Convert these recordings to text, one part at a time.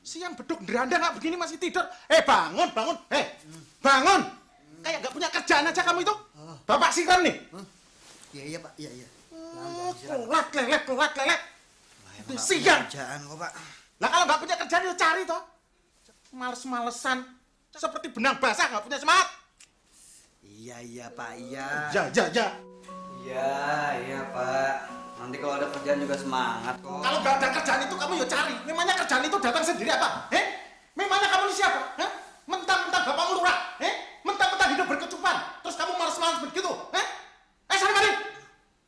Siang beduk beranda nggak begini masih tidur. Bangun, bangun. Bangun. Kayak nggak punya kerjaan aja kamu itu. Bapak siram nih. Iya Pak, iya. Kelat lelet. Siang. Kerjaan kok Pak. Lah kalau nggak punya kerjaan ya cari toh. Males-malesan. Seperti benang basah nggak punya semangat. Iya Pak, iya. Ya. Iya Pak. Nanti kalau ada kerjaan juga semangat kok. Kalau nggak ada kerjaan itu kamu ya cari. Memangnya kerjaan itu datang sendiri apa? Memangnya kamu ini siapa? Mentang-mentang bapakmu lurah? Mentang-mentang hidup berkecupan. Terus kamu malas-malas begitu? Sana mari.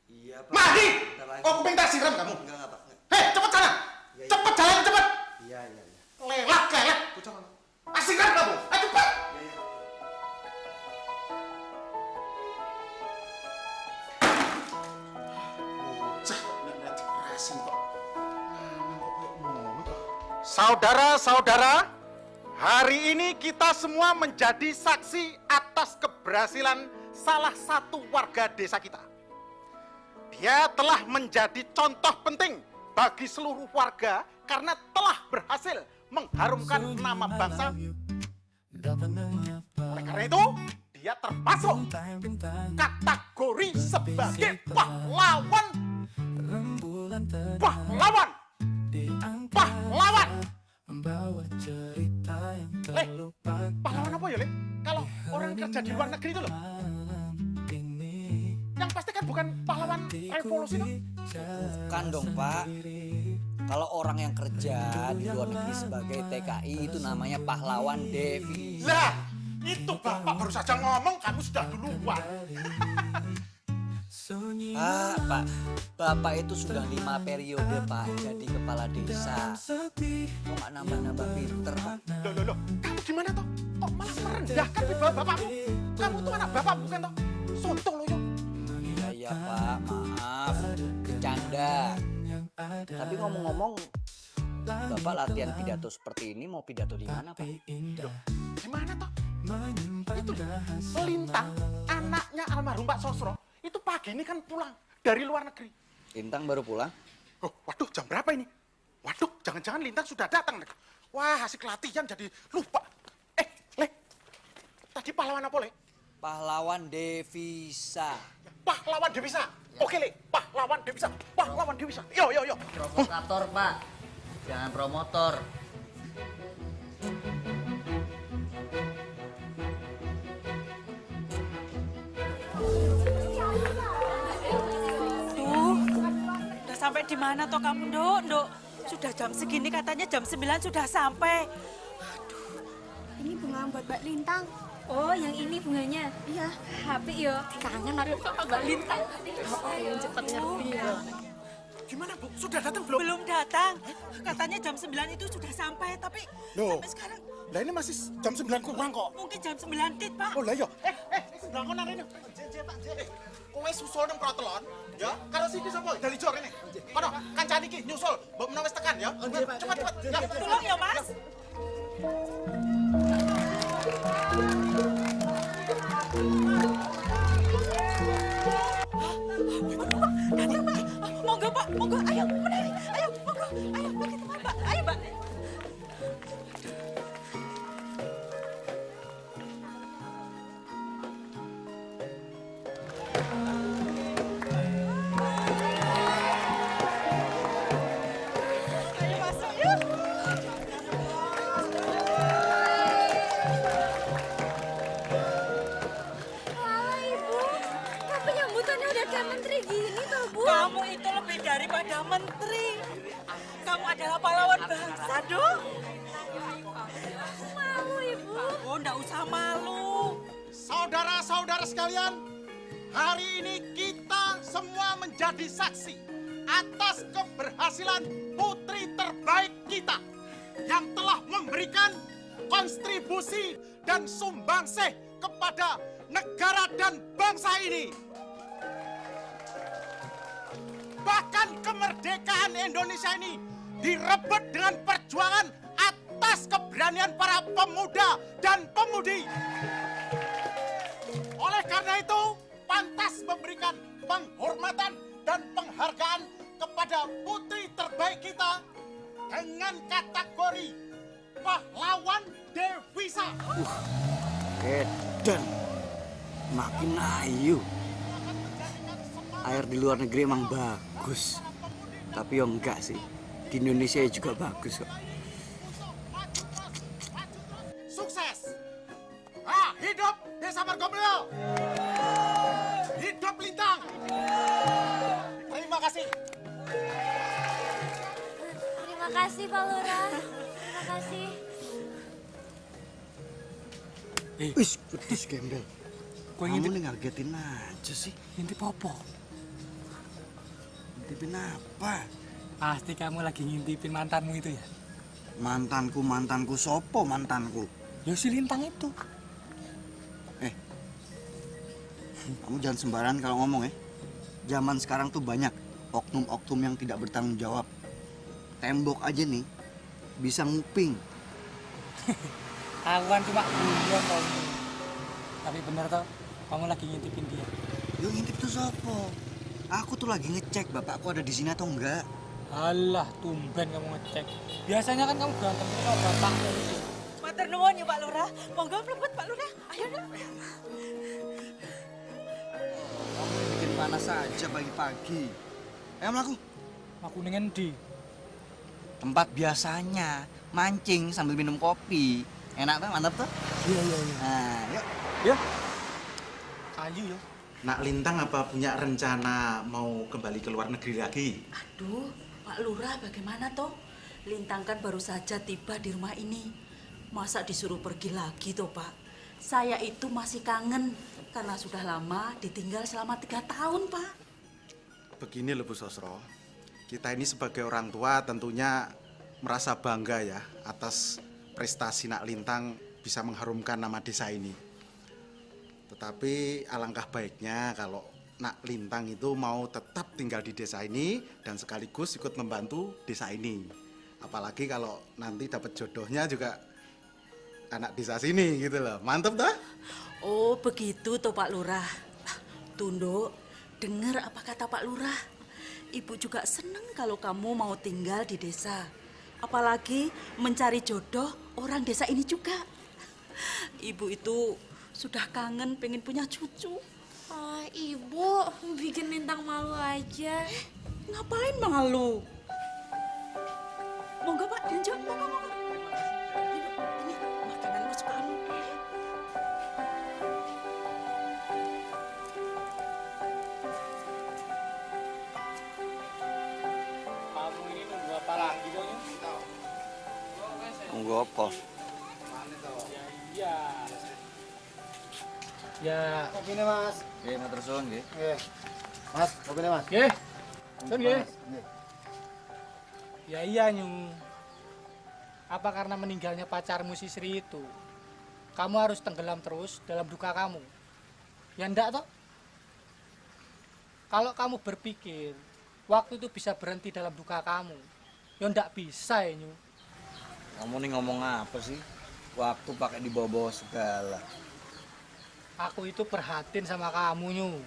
Iya Pak. Mari. Bentar lagi. Oh, kuping tak siram kamu. Enggak Pak. Cepet sana. Iya. Cepet jalan cepet. Iya. Lelet. Siram kamu. Ayo cepet. Iya. Saudara-saudara, hari ini kita semua menjadi saksi atas keberhasilan salah satu warga desa kita. Dia telah menjadi contoh penting bagi seluruh warga karena telah berhasil mengharumkan nama bangsa. Oleh karena itu, dia termasuk kategori sebagai pahlawan. Pahlawan. Pahlawan apa ya, Le? Kalau orang kerja di luar negeri itu loh. Yang pasti kan bukan pahlawan revolusi loh. Bukan dong Pak. Kalau orang yang kerja di luar negeri sebagai TKI itu namanya pahlawan devisa. Lah, itu Bapak baru saja ngomong, kamu sudah duluan. Pak, Bapak itu sudah 5 periode Pak jadi kepala desa. Kok nggak nambah-nambah pinter Pak? Loh, kamu gimana toh? Kok malah merendahkan wibawa bapakmu? Kamu tuh anak bapak bukan toh? Sontong loh, yuk. Iya Pak, maaf, bercanda. Tapi ngomong-ngomong, Bapak latihan pidato seperti ini mau pidato di mana Pak? Gimana toh? Itu Lintang, anaknya almarhum Pak Sosro. Itu pagi ini kan pulang dari luar negeri. Lintang baru pulang? Oh, waduh, jam berapa ini? Waduh, jangan-jangan Lintang sudah datang. Wah, asik latihan jadi lupa. Le, tadi pahlawan apa, Le? Pahlawan devisa. Pahlawan devisa. Oke, Le, pahlawan devisa. Pahlawan devisa. Yo. Provokator Pak, jangan promotor. Udah sampai di mana toh kamu, Nduk? Sudah jam segini katanya jam 9 sudah sampai. Ini bunga buat Mbak Lintang. Oh, yang ini bunganya? Iya. Happy yo. Kangen aku sama Mbak Lintang. Oh, cepet ngerti ya. Gimana, Bu? Sudah datang belum? Belum datang. Katanya jam 9 itu sudah sampai, tapi Loh. sampai sekarang Lah ini masih jam 9 kurang kok. mungkin jam 9 tit, Pak. Oh lah yo. Sebelah kono rene. Kowe susul nang protelon, ya. Karo siki sapa? Dari jor rene. Kono, kancane iki nyusul, mbok menawa wis tekan ya. Cepet. Ya. Tolong ya, Mas. Datang, Pak. Monggo, Pak. Monggo. Ayo, menari. Ayo, monggo. Ayo, bagi teman, Pak. Ayo, Pak. Ayo masuk, yuk. Wah, Ibu. Kok penyambutannya udah kayak menteri gini toh, Bu? Kamu itu lebih daripada menteri. Kamu adalah pahlawan bangsa, Dok. Malu, Ibu. Oh, enggak usah malu. Saudara-saudara sekalian, hari ini kita semua menjadi saksi atas keberhasilan putri terbaik kita yang telah memberikan kontribusi dan sumbangsih kepada negara dan bangsa ini. Bahkan kemerdekaan Indonesia ini direbut dengan perjuangan atas keberanian para pemuda dan pemudi. Oleh karena itu, pantas memberikan penghormatan dan penghargaan kepada putri terbaik kita dengan kategori pahlawan Devisa. Edan, makin ayu. Air di luar negeri emang bagus, tapi yo enggak sih. Di Indonesia juga bagus kok. Sukses. Hidup Desa Margomulyo. Hidup Lintang. Terima kasih. Terima kasih Pak Lurah. Terima kasih. Wis, pedes gembel. Kau Kamu ngintip nih ngagetin aja sih. ngintip apa? Ngintipin apa? Pasti kamu lagi ngintipin mantanmu itu ya? Mantanku sopo mantanku? Ya si Lintang itu. Kamu jangan sembarangan kalau ngomong ya. Zaman sekarang tuh banyak oknum-oknum yang tidak bertanggung jawab. Tembok aja nih bisa nguping. Aku kan cuma guyon kamu. Tapi bener toh, kamu lagi ngintipin dia. Yo ngintip tuh sopo? Aku tuh lagi ngecek bapakku ada di sini atau enggak. Alah, tumben kamu ngecek. Biasanya kan kamu berantem sama bapakmu. Matur nuwun ya Pak Lurah. Monggo mlebet Pak Lurah. Ayo dong. Kamu bikin panas aja pagi-pagi. Ayo melaku. Aku ning endi? Tempat biasanya mancing sambil minum kopi. Enak tuh, mantap tuh. Iya. Nah, yuk. Ya. Kayu ya. Nak Lintang apa punya rencana mau kembali ke luar negeri lagi? Aduh, Pak Lurah bagaimana toh? Lintang kan baru saja tiba di rumah ini. Masa disuruh pergi lagi toh Pak? Saya itu masih kangen karena sudah lama ditinggal selama 3 tahun Pak. Begini loh Bu Sosro, kita ini sebagai orang tua tentunya merasa bangga ya atas prestasi Nak Lintang bisa mengharumkan nama desa ini. Tetapi alangkah baiknya kalau Nak Lintang itu mau tetap tinggal di desa ini dan sekaligus ikut membantu desa ini. Apalagi kalau nanti dapat jodohnya juga anak desa sini gitu loh. Mantep dah? Oh begitu toh Pak Lurah. Tunduk, dengar apa kata Pak Lurah. Ibu juga seneng kalau kamu mau tinggal di desa. Apalagi mencari jodoh orang desa ini juga. Ibu itu sudah kangen pengen punya cucu. Ah, Ibu bikin Lintang malu aja. Ngapain malu? Monggo Pak, dilanjut. Monggo. Ini makanan kesukaanmu. Kamu ini nunggu apa lagi dong? Nunggu apa? Iya. Ya. Kopi nih mas. Matur suwun nggih. Mas, kopi nih mas. Nggih. Sun nggih. Ya iya Nyu. Apa karena meninggalnya pacarmu si Sri itu, kamu harus tenggelam terus dalam duka kamu? Ya enggak toh? Kalau kamu berpikir waktu itu bisa berhenti dalam duka kamu, ya enggak bisa ya Nyu. Kamu nih ngomong apa sih? Waktu pakai dibawa-bawa segala. Aku itu perhatiin sama kamu Nyu.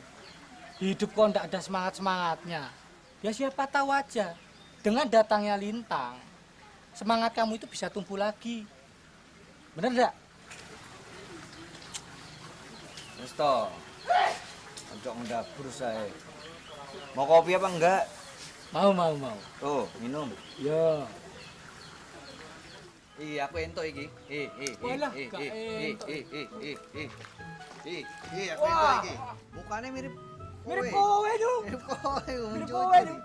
Hidup kok enggak ada semangat-semangatnya. Ya siapa tahu aja, dengan datangnya Lintang, semangat kamu itu bisa tumbuh lagi. Bener enggak? Wis to. Ojo ngedabur saya. Mau kopi apa enggak? Mau. Tuh, minum. Ya. Aku entuk iki. Walah, gak entuk. Aku entuk iki. Mukanya mirip kowe Nyu. Mirip kowe, Mirip kowe Nyu.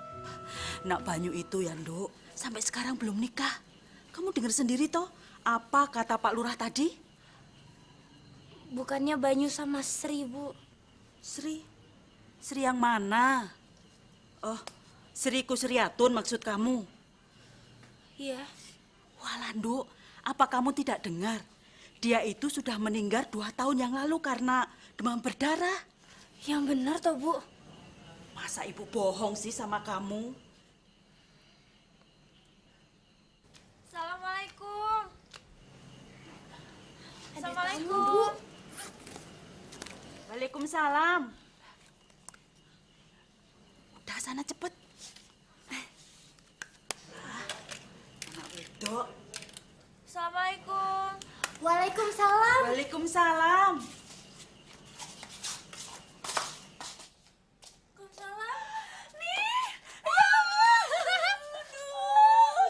Nak Banyu itu ya, Nduk, sampai sekarang belum nikah. Kamu dengar sendiri toh apa kata Pak Lurah tadi? Bukannya Banyu sama Sri, Bu. Sri? Sri yang mana? Oh, Sri Kusriatun maksud kamu? Iya. Walah, Nduk, apa kamu tidak dengar? Dia itu sudah meninggal 2 tahun yang lalu karena demam berdarah. Yang benar toh, Bu. Masa ibu bohong sih sama kamu? Assalamualaikum. Assalamualaikum. Bu. Waalaikumsalam. Udah sana cepet. Anak wedok. Assalamualaikum. Assalamualaikum. Waalaikumsalam. Waalaikumsalam. Waalaikumsalam. Nih, ya Allah.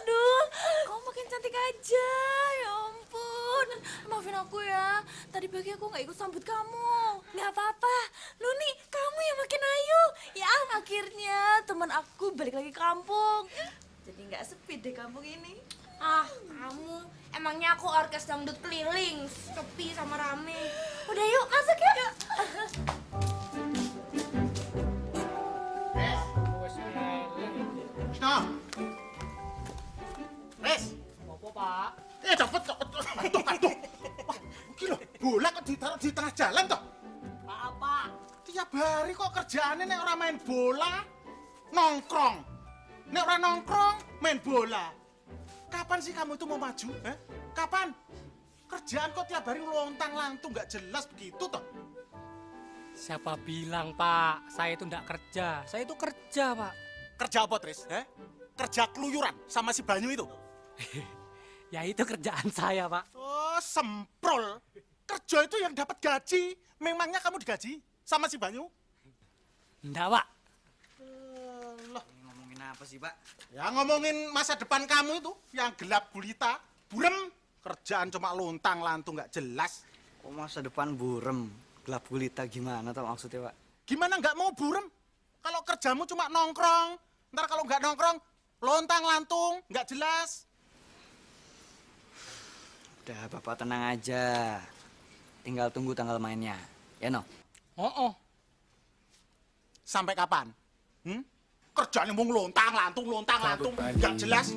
Aduh, kamu makin cantik aja. Ya ampun. Maafin aku ya. Tadi pagi aku nggak ikut sambut kamu. Nggak apa-apa. Lu nih, kamu yang makin ayu. Ya, akhirnya teman aku balik lagi ke kampung. Jadi nggak sepi deh kampung ini. Ah, kamu. Emangnya aku orkes dangdut keliling, sepi sama rame. Udah yuk, masuk yuk. Nah, Res, Apa, Pak? cepet. Aduh. Wah, gila, bola kok ditaruh di tengah jalan toh? Apa? Tiap hari kok kerjaannya nek orang main bola, nongkrong. Nek orang nongkrong, main bola. Kapan sih kamu itu mau maju? Kapan? Kerjaan kok tiap hari lontang-lantung nggak jelas begitu toh? Siapa bilang, Pak? Saya itu enggak kerja. Saya itu kerja, Pak. Kerja apa, Tris? Kerja keluyuran sama si Banyu itu? Ya itu kerjaan saya, Pak. Oh, semprol. Kerja itu yang dapat gaji. Memangnya kamu digaji sama si Banyu? Enggak, Pak. Loh, Ngomongin apa sih, Pak? ya ngomongin masa depan kamu itu yang gelap gulita, burem. Kerjaan cuma lontang-lantung nggak jelas. Kok masa depan burem, gelap gulita gimana tau maksudnya, Pak? Gimana nggak mau burem? Kalau kerjamu cuma nongkrong, ntar kalau nggak nongkrong, lontang-lantung, nggak jelas. Udah, Bapak tenang aja. Tinggal tunggu tanggal mainnya. Ya, no? Oh. Sampai kapan? Kerjaan mau lontang-lantung, nggak jelas.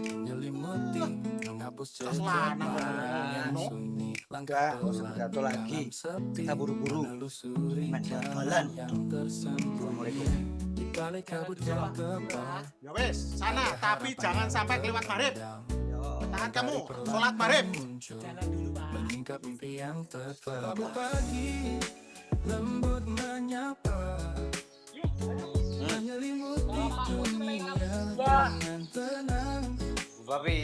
Keselana, no? Enggak, nggak usah pidato lagi. Kita buru-buru. Main jalan. Assalamualaikum. Ya wes, sana, tapi jangan sampai kelewat maghrib. Tahan kamu, sholat maghrib. Jalan dulu, Pak. Babi,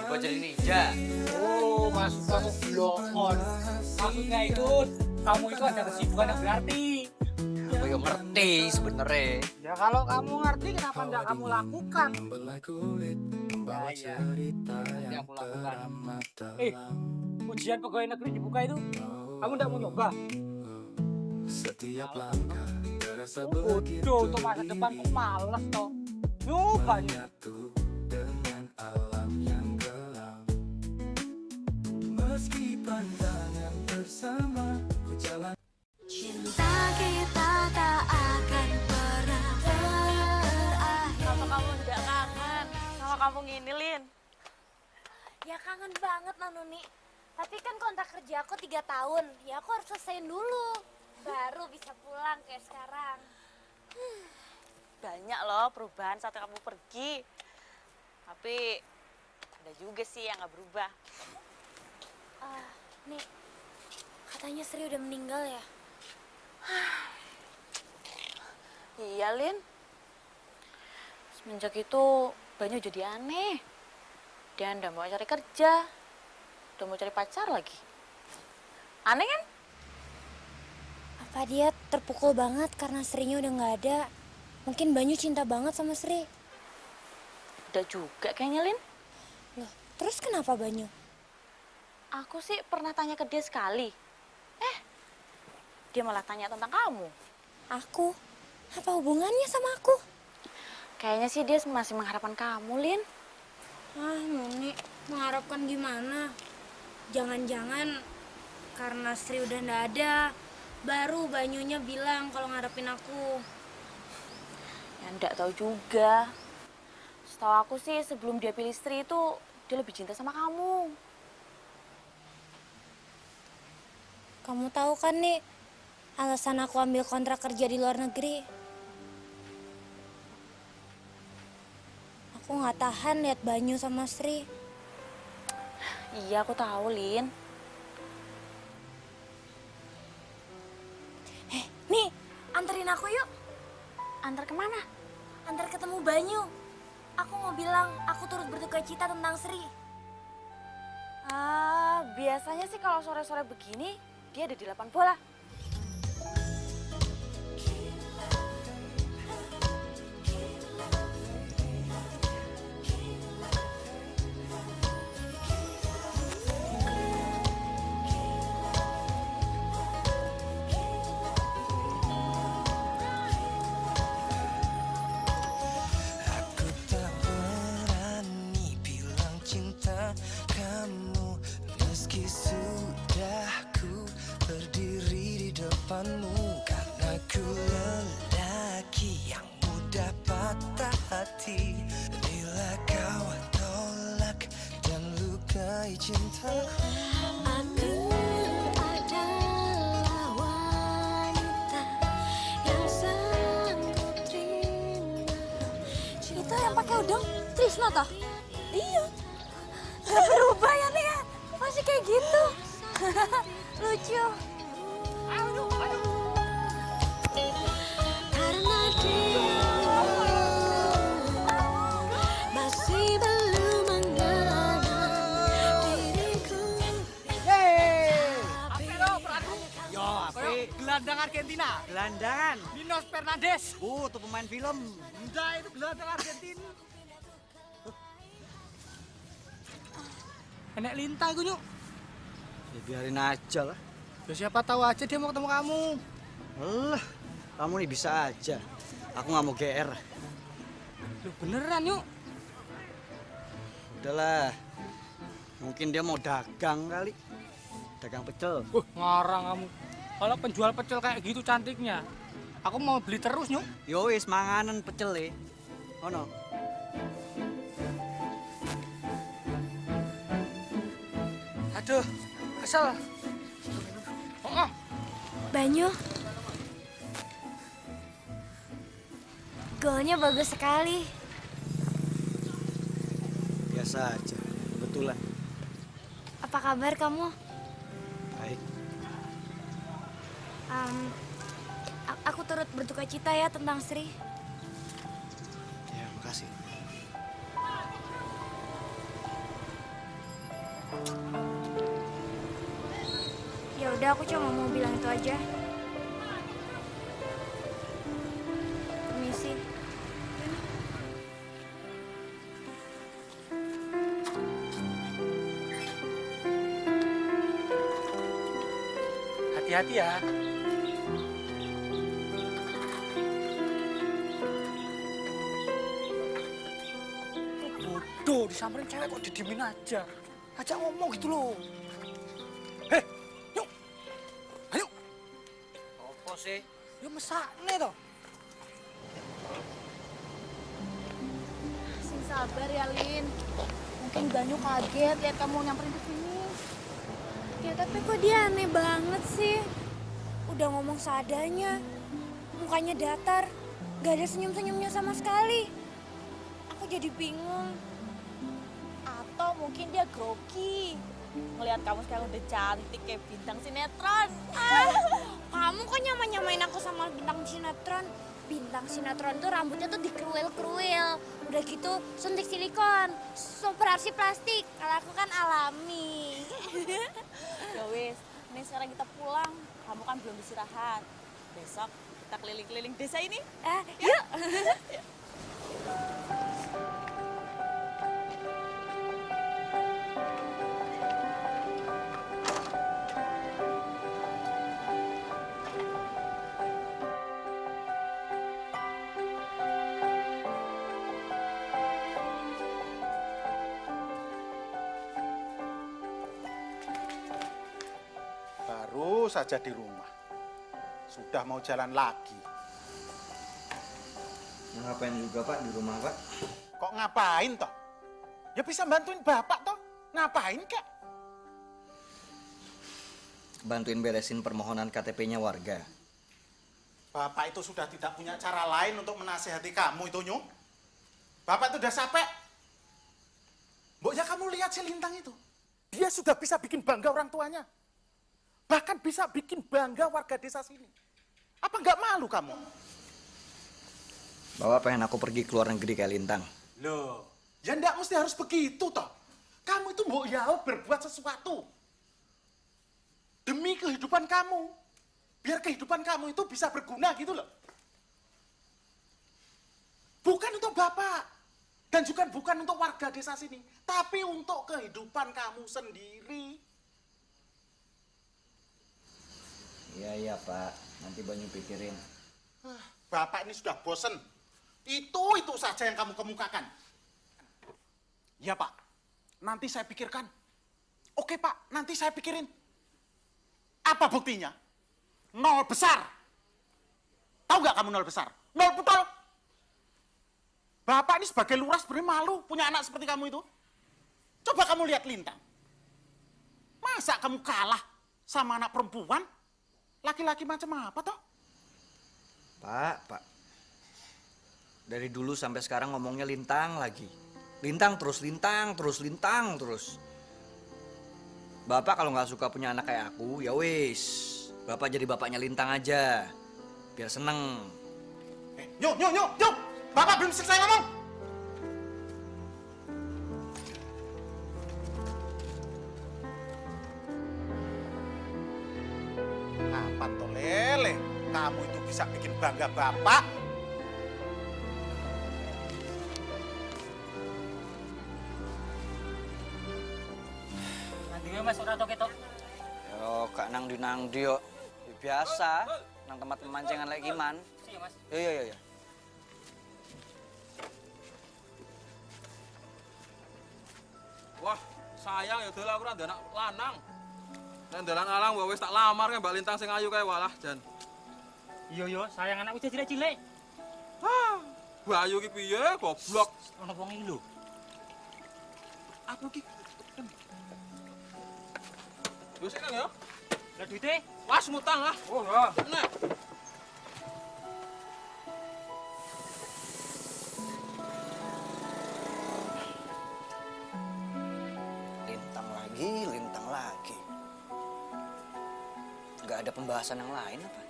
gua jadi ninja. Oh, masuk blokon. Maksudnya itu, kamu itu ada kesibukan yang berarti. Aku yang ngerti sebenernya. Ya kalau kamu ngerti, kenapa enggak kamu lakukan? Nanti aku lakukan. Ujian pegawai negeri dibuka itu, kamu enggak mau nyoba? Bodoh, untuk masa depan kok males toh. Nyobanya. Cinta kita tak akan pernah berakhir. Apa kamu tidak kangen sama kampung ini, Lin? Ya kangen banget Nanuni. Tapi kan kontrak kerja aku 3 tahun. Ya aku harus selesaiin dulu. Baru bisa pulang kayak sekarang. Banyak loh perubahan saat kamu pergi. Tapi ada juga sih yang nggak berubah. Nih, katanya Sri udah meninggal ya? Iya, Lin. Semenjak itu Banyu jadi aneh. Dia udah mau cari kerja. Udah mau cari pacar lagi. Aneh kan? Apa dia terpukul banget karena Srinya udah nggak ada? Mungkin Banyu cinta banget sama Sri. Udah juga kayaknya, Lin. Loh, terus kenapa Banyu? Aku sih pernah tanya ke dia sekali. Dia malah tanya tentang kamu. Aku? Apa hubungannya sama aku? Kayaknya sih dia masih mengharapkan kamu, Lin. Nuni, mengharapkan gimana? Jangan-jangan karena Sri udah nggak ada, baru Banyunya bilang kalau ngarepin aku. Ya enggak tahu juga. Setahu aku sih sebelum dia pilih Sri itu dia lebih cinta sama kamu. Kamu tahu kan nih, alasan aku ambil kontrak kerja di luar negeri. Aku nggak tahan lihat Banyu sama Sri. Iya, aku tahu, Lin. Nih, anterin aku yuk. Antar kemana? Antar ketemu Banyu. Aku mau bilang aku turut berduka cita tentang Sri. Biasanya sih kalau sore-sore begini dia ada di lapangan bola. Aku tak berani bilang cinta kamu meski sudah ku berdiri di depanmu, karena ku lelaki yang mudah patah hati bila kau tolak dan lukai cintaku. Aku adalah wanita yang sanggup terima. Itu yang pakai udang Trisno toh? Iya. Gak berubah ya nih ya? Masih kayak gitu. Lucu. Karena dia masih belum mengenal diriku. Yo, ape? Gelandang Argentina. Gelandangan. Ninos Fernandes. Tuh pemain film. Enggak, itu gelandang Argentina. Enek Lintang itu, Nyuk. Ya biarin aja lah. Ya siapa tahu aja dia mau ketemu kamu. Alah, kamu nih bisa aja. Aku nggak mau GR. Loh, beneran, Nyuk. Udahlah. Mungkin dia mau dagang kali. Dagang pecel. Ngarang kamu. Kalau penjual pecel kayak gitu cantiknya, aku mau beli terus, Nyuk. Yo wis manganan pecel Ono. Aduh, kesel. Oh, Banyu, golnya bagus sekali. Biasa aja. Kebetulan. Apa kabar kamu? Baik. Aku turut berduka cita ya tentang Sri. Ya, makasih. Ya udah, aku cuma mau bilang itu aja. Permisi. hati-hati ya. Bodoh, disamperin cewek kok didiemin aja. Ajak ngomong gitu loh. Hei, yuk. Ayo. Apa sih? Ya mesakne toh. Sing sabar ya, Lin. Mungkin Banyu kaget lihat kamu nyamperin ke sini. Ya tapi kok dia aneh banget sih. Udah ngomong seadanya. Mukanya datar. Gak ada senyum-senyumnya sama sekali. Aku jadi bingung. Atau mungkin dia grogi. Ngelihat kamu sekarang udah cantik kayak bintang sinetron. Kamu kok nyamain aku sama bintang sinetron? Bintang sinetron tuh rambutnya tuh dikruil-kruil. Udah gitu suntik silikon, operasi plastik. Kalau aku kan alami. Ya wis, ini sekarang kita pulang. Kamu kan belum istirahat. Besok kita keliling-keliling desa ini. Yuk. Baru saja di rumah. Sudah mau jalan lagi. Ngapain juga Pak di rumah Pak? Kok ngapain toh? Ya bisa bantuin bapak toh. Ngapain kek? Bantuin beresin permohonan KTP-nya warga. Bapak itu sudah tidak punya cara lain untuk menasihati kamu itu, Nyu. Bapak itu udah capek. Mbok ya kamu lihat si Lintang itu. Dia sudah bisa bikin bangga orang tuanya. Bahkan bisa bikin bangga warga desa sini. Apa nggak malu kamu? Bapak pengen aku pergi ke luar negeri kayak Lintang. Loh, ya ndak mesti harus begitu toh. Kamu itu mbok ya berbuat sesuatu demi kehidupan kamu. Biar kehidupan kamu itu bisa berguna gitu loh. Bukan untuk Bapak. Dan juga bukan untuk warga desa sini. Tapi untuk kehidupan kamu sendiri. Iya Pak, nanti Banyu pikirin. Bapak ini sudah bosen. Itu saja yang kamu kemukakan. Ya Pak, nanti saya pikirkan. Oke Pak, nanti saya pikirin. Apa buktinya? 0 besar. Tahu nggak kamu 0 besar? 0 putol. Bapak ini sebagai lurah sebenarnya malu punya anak seperti kamu itu. Coba kamu lihat Lintang. Masa kamu kalah sama anak perempuan? Laki-laki macam apa toh? Pak. Dari dulu sampai sekarang ngomongnya Lintang lagi. Lintang terus. Bapak kalau nggak suka punya anak kayak aku, ya wis. Bapak jadi bapaknya Lintang aja. Biar seneng. Yuk. Bapak belum selesai ngomong. Apa tuh lele? Kamu itu bisa bikin bangga Bapak. Nanti gue mas ora tok ketok. Yo, gak nang di yo. Ya, biasa, nang tempat pemancingan lagi man. Iya mas. Iya. Wah, sayang ya dola aku ora anak lanang. Nek dalan alang wis tak lamar kan Mbak Lintang sing ayu kae walah jan. Iya, sayang anak wis cilik-cilik. Hah, Bayu ki piye goblok. Ono wong iki lho. Aku ki Wis kan ya? Lah duite? Was ngutang ah. Oh, ya. Nah. Lintang lagi. Gak ada pembahasan yang lain apa?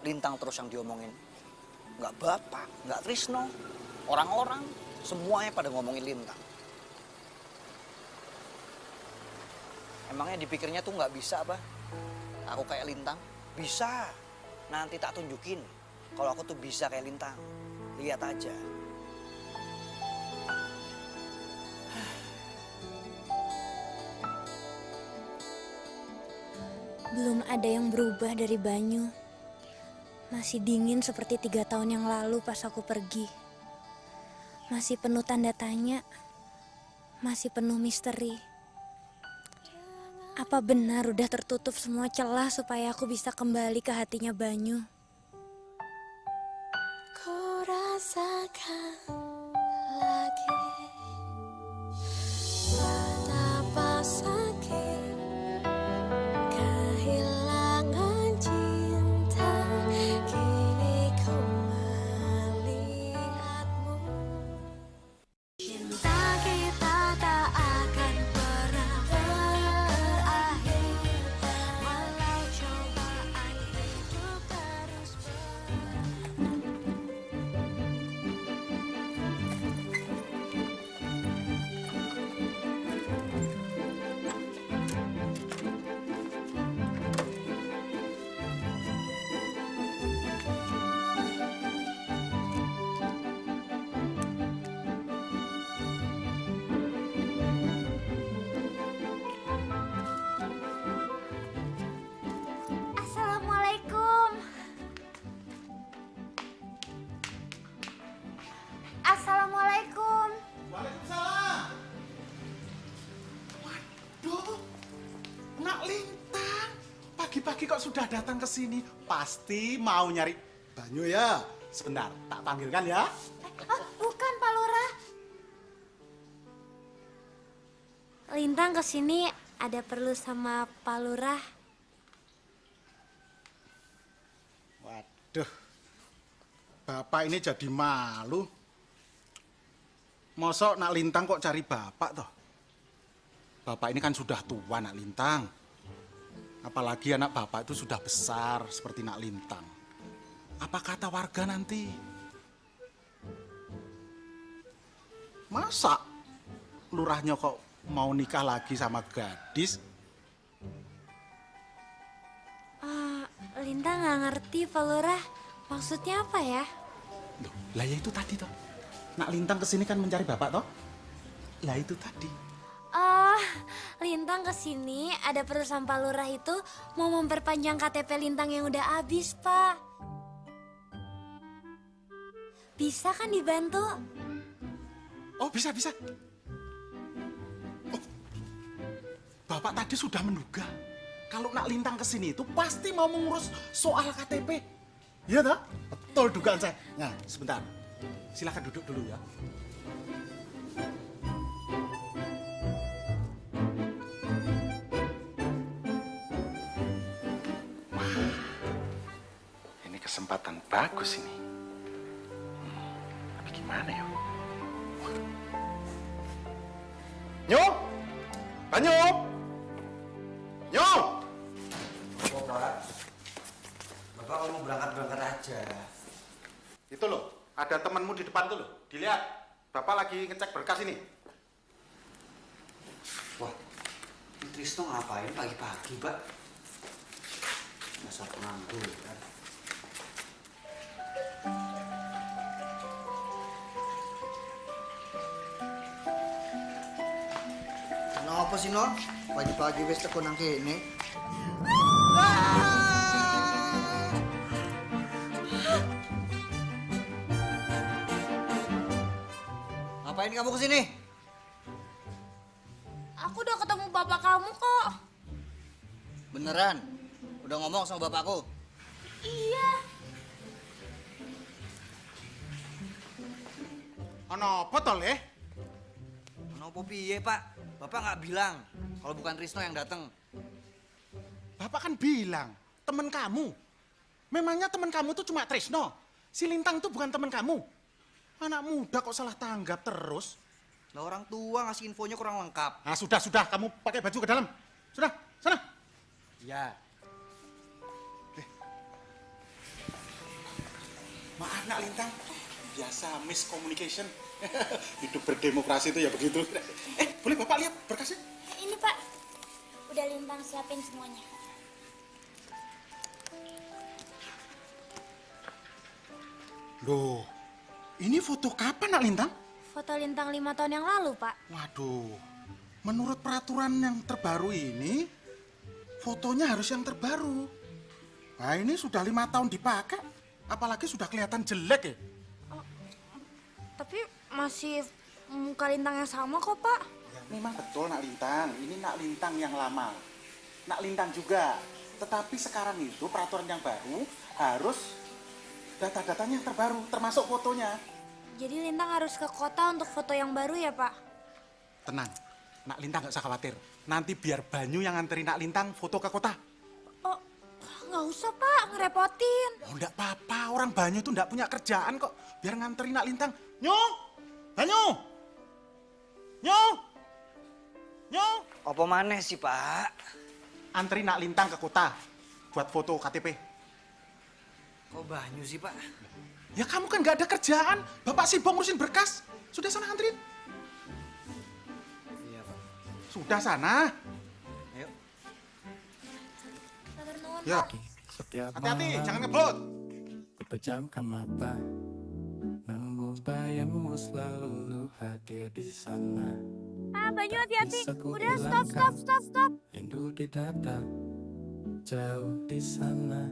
Lintang terus yang diomongin. Gak Bapak, gak Trisno. Orang-orang, semuanya pada ngomongin Lintang. Emangnya dipikirnya tuh gak bisa apa? Aku kayak Lintang? Bisa. Nanti tak tunjukin. Kalau aku tuh bisa kayak Lintang. Lihat aja. Belum ada yang berubah dari Banyu. Masih dingin seperti 3 tahun yang lalu pas aku pergi. Masih penuh tanda tanya. Masih penuh misteri. Apa benar udah tertutup semua celah supaya aku bisa kembali ke hatinya Banyu? Ku rasakan lagi betapa sakit kehilangan cinta. Kini ku melihatmu. Cinta kita tak akan pernah berakhir walau cobaan hidup terus Assalamualaikum. Assalamualaikum. Waalaikumsalam. Waduh, Nak Lintang. Pagi-pagi kok sudah datang ke sini? Pasti mau nyari Banyu ya? Sebentar, tak panggilkan ya. Bukan Pak Lurah. Lintang kesini ada perlu sama Pak Lurah. Waduh, Bapak ini jadi malu. Mosok Nak Lintang kok cari Bapak toh? Bapak ini kan sudah tua Nak Lintang. Apalagi anak Bapak itu sudah besar seperti Nak Lintang. Apa kata warga nanti? Masa lurahnya kok mau nikah lagi sama gadis? Lintang nggak ngerti, Pak Lurah. Maksudnya apa ya? Loh, lah ya itu tadi toh. Nak Lintang kesini kan mencari bapak toh? Lah itu tadi. Oh, Lintang kesini ada perlu sama Pak Lurah itu mau memperpanjang KTP Lintang yang udah habis, Pak. Bisa kan dibantu? Oh bisa. Oh, bapak tadi sudah menduga kalau Nak Lintang kesini itu pasti mau mengurus soal KTP. Iya toh? Betul dugaan saya. Nah, sebentar. Silakan duduk dulu ya. Wah, ini kesempatan bagus ini. Tapi gimana ya? Nyo! Banyo! Nyo! Oh, Pak. Bapak kalau mau berangkat aja. Itu loh, ada temanmu di depan tuh loh. Dilihat, Bapak lagi ngecek berkas ini. Wah, ini Trisno ngapain pagi-pagi, Pak? Dasar penganggur, kan? Kenapa sih, No? Pagi-pagi wis teko nang kene. Ngapain kamu kesini? Aku udah ketemu bapak kamu kok. Beneran? Udah ngomong sama bapakku? Iya. Ono apa toh, Le? Kenapa piye, Pak? Bapak nggak bilang kalau bukan Trisno yang datang. Bapak kan bilang, teman kamu. Memangnya teman kamu tuh cuma Trisno? Si Lintang tuh bukan teman kamu. Anak muda kok salah tanggap terus? Lah orang tua ngasih infonya kurang lengkap. Nah, sudah. Kamu pakai baju ke dalam. Sudah, sana. Ya. Maaf, Nak Lintang. Biasa miscommunication. Hidup berdemokrasi itu ya begitu. Boleh Bapak lihat berkasnya? Ini Pak, udah Lintang siapin semuanya. Loh, ini foto kapan Nak Lintang? Foto Lintang 5 tahun yang lalu, Pak. Waduh, menurut peraturan yang terbaru ini, fotonya harus yang terbaru. Nah ini sudah 5 tahun dipakai, apalagi sudah kelihatan jelek ya. Tapi masih muka Lintang yang sama kok, Pak. Ya, memang betul Nak Lintang, ini Nak Lintang yang lama. Nak Lintang juga, tetapi sekarang itu peraturan yang baru harus data-datanya yang terbaru, termasuk fotonya. Jadi Lintang harus ke kota untuk foto yang baru ya, Pak? Tenang, Nak Lintang nggak usah khawatir. Nanti biar Banyu yang nganterin Nak Lintang foto ke kota. Oh, nggak usah, Pak. Ngerepotin. Oh, enggak apa-apa. Orang Banyu tuh enggak punya kerjaan kok. Biar nganterin Nak Lintang. Nyong! Banyu! Nyong! Nyong! Apa maneh sih, Pak? Anterin Nak Lintang ke kota buat foto KTP. Kok Banyu sih, Pak? Ya kamu kan nggak ada kerjaan. Bapak sibuk ngurusin berkas. Sudah sana anterin. Iya, Pak. Sudah sana. Ayo. Ya. Hati-hati, jangan ngebut. Pejamkan mata, namun bayangmu selalu hadir di sana. Banyu hati-hati. Udah, stop. Rindu di dada, jauh di sana.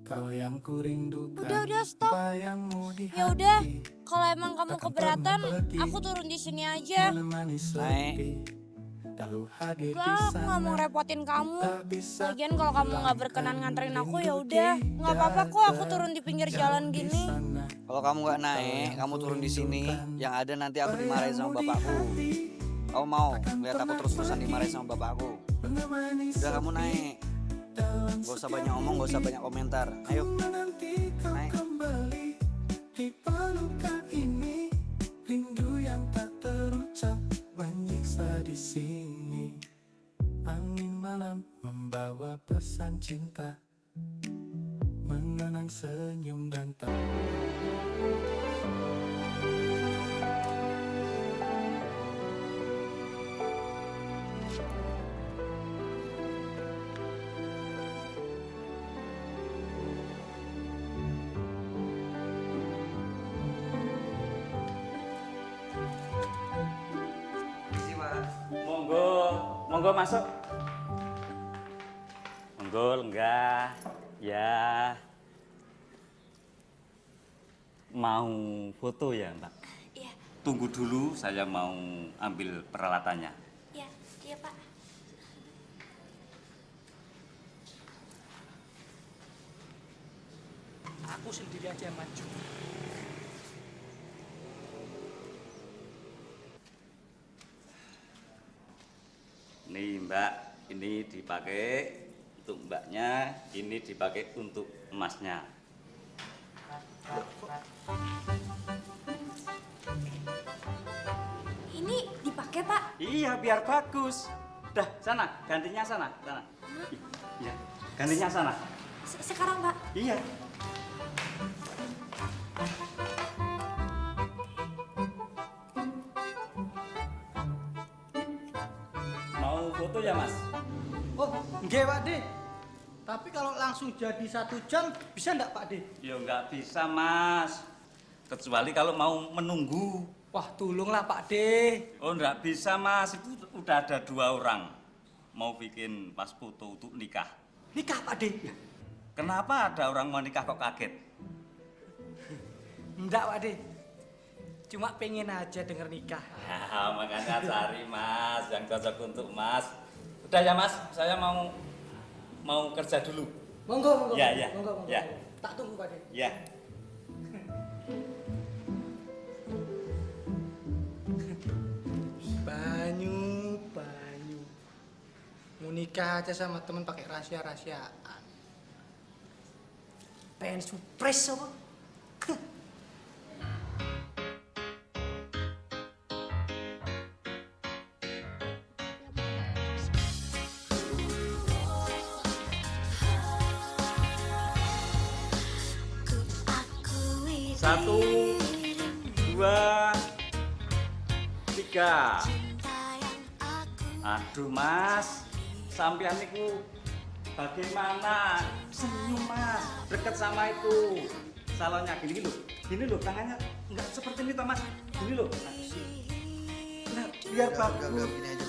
Kau yang kurindukan. Udah, stop. Bayangmu di Ya udah, hati. kalau emang kamu Takkan keberatan, pernah pergi. aku turun di sini aja. Menemani Naik. sepi, lalu hadir di Enggak, aku nggak mau sana. repotin kamu. Tak bisa Lagian kalau kamu nggak berkenan nganterin aku ya udah, nggak apa-apa kok. Aku turun di pinggir jalan gini. Kalau kamu nggak naik, kamu turun di sini. Yang ada nanti aku dimarahin sama bapakku. Kamu mau lihat aku terus-terusan dimarahin sama bapakku? Udah kamu naik. Gak usah banyak omong, gak usah banyak komentar. Ayo, naik. Kembali di pelukan ini, rindu yang tak terucap menyiksa di sini. Angin malam membawa pesan cinta, mengenang senyum dan tak. Monggo, monggo masuk. Monggo lenggah. Ya. Mau foto ya, Mbak? Iya. Tunggu dulu, saya mau ambil peralatannya. Iya, iya Pak. Aku sendiri aja yang maju. Nih Mbak, ini dipakai untuk mbaknya, ini dipakai untuk emasnya. Ini dipakai Pak? Iya, biar bagus. Dah, sana, gantinya sana, sana. Iya, gantinya sana. Sekarang Pak? Iya. Mau foto ya, Mas? Oh, nggih Pak De. Tapi kalau langsung jadi 1 jam bisa enggak Pak De? Ya nggak bisa, Mas. Kecuali kalau mau menunggu. Wah, tolonglah Pak De. Oh, nggak bisa, Mas. Itu udah ada 2 orang mau bikin pas foto untuk nikah. Nikah Pak De? Kenapa ada orang mau nikah kok kaget? Enggak Pak De. Cuma pengen aja denger nikah. Ya, makanya cari Mas yang cocok untuk Mas. Udah ya Mas, saya mau kerja dulu. Monggo, monggo. Ya, ya. Monggo, monggo. Ya. Tak tunggu Pak De. Ya. Banyu. Mau nikah aja sama temen pakai rahasia-rahasiaan. Pengen surprise apa? Satu, 2, 3. Aduh Mas, sampean niku bagaimana? Senyum Mas, deket sama itu salonnya gini loh, tangannya nggak seperti ini toh Mas, gini loh. Nah, biar bagus. Gini aja, begini aja.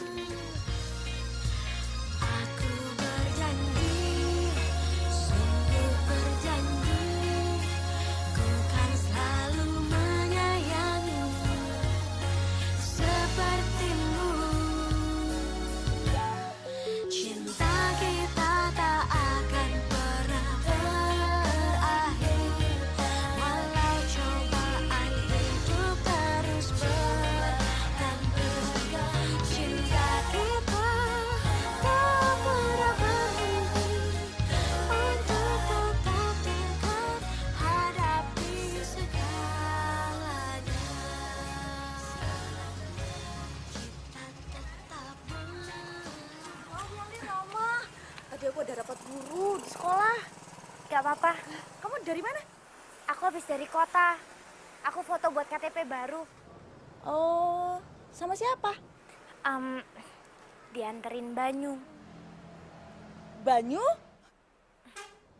Tadi aku ada rapat guru di sekolah. Gak apa-apa. Kamu dari mana? Aku habis dari kota. Aku foto buat KTP baru. Oh, sama siapa? Dianterin Banyu. Banyu?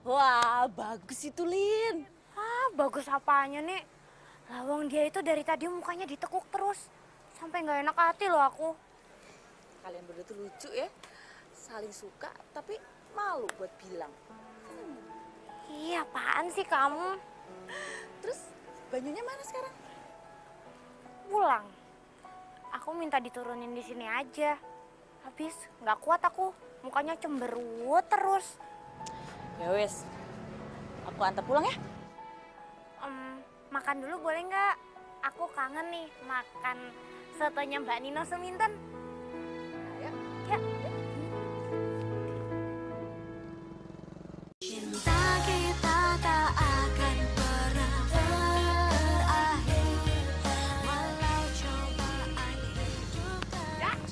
Wah, bagus itu, Lin. Ah, bagus apanya, Nek? Lawang dia itu dari tadi mukanya ditekuk terus. Sampai nggak enak hati loh aku. Kalian berdua tuh lucu ya. Saling suka, tapi malu buat bilang. Iya, apaan sih kamu? Terus, Banyunya mana sekarang? Pulang. Aku minta diturunin di sini aja. Habis nggak kuat aku, mukanya cemberut terus. Ya wes, aku antar pulang ya. Makan dulu boleh nggak? Aku kangen nih makan sotonya Mbak Nino Suminten. Ayo. Ya. Cinta kita tak akan pernah berakhir, walau cobaan hidup terus.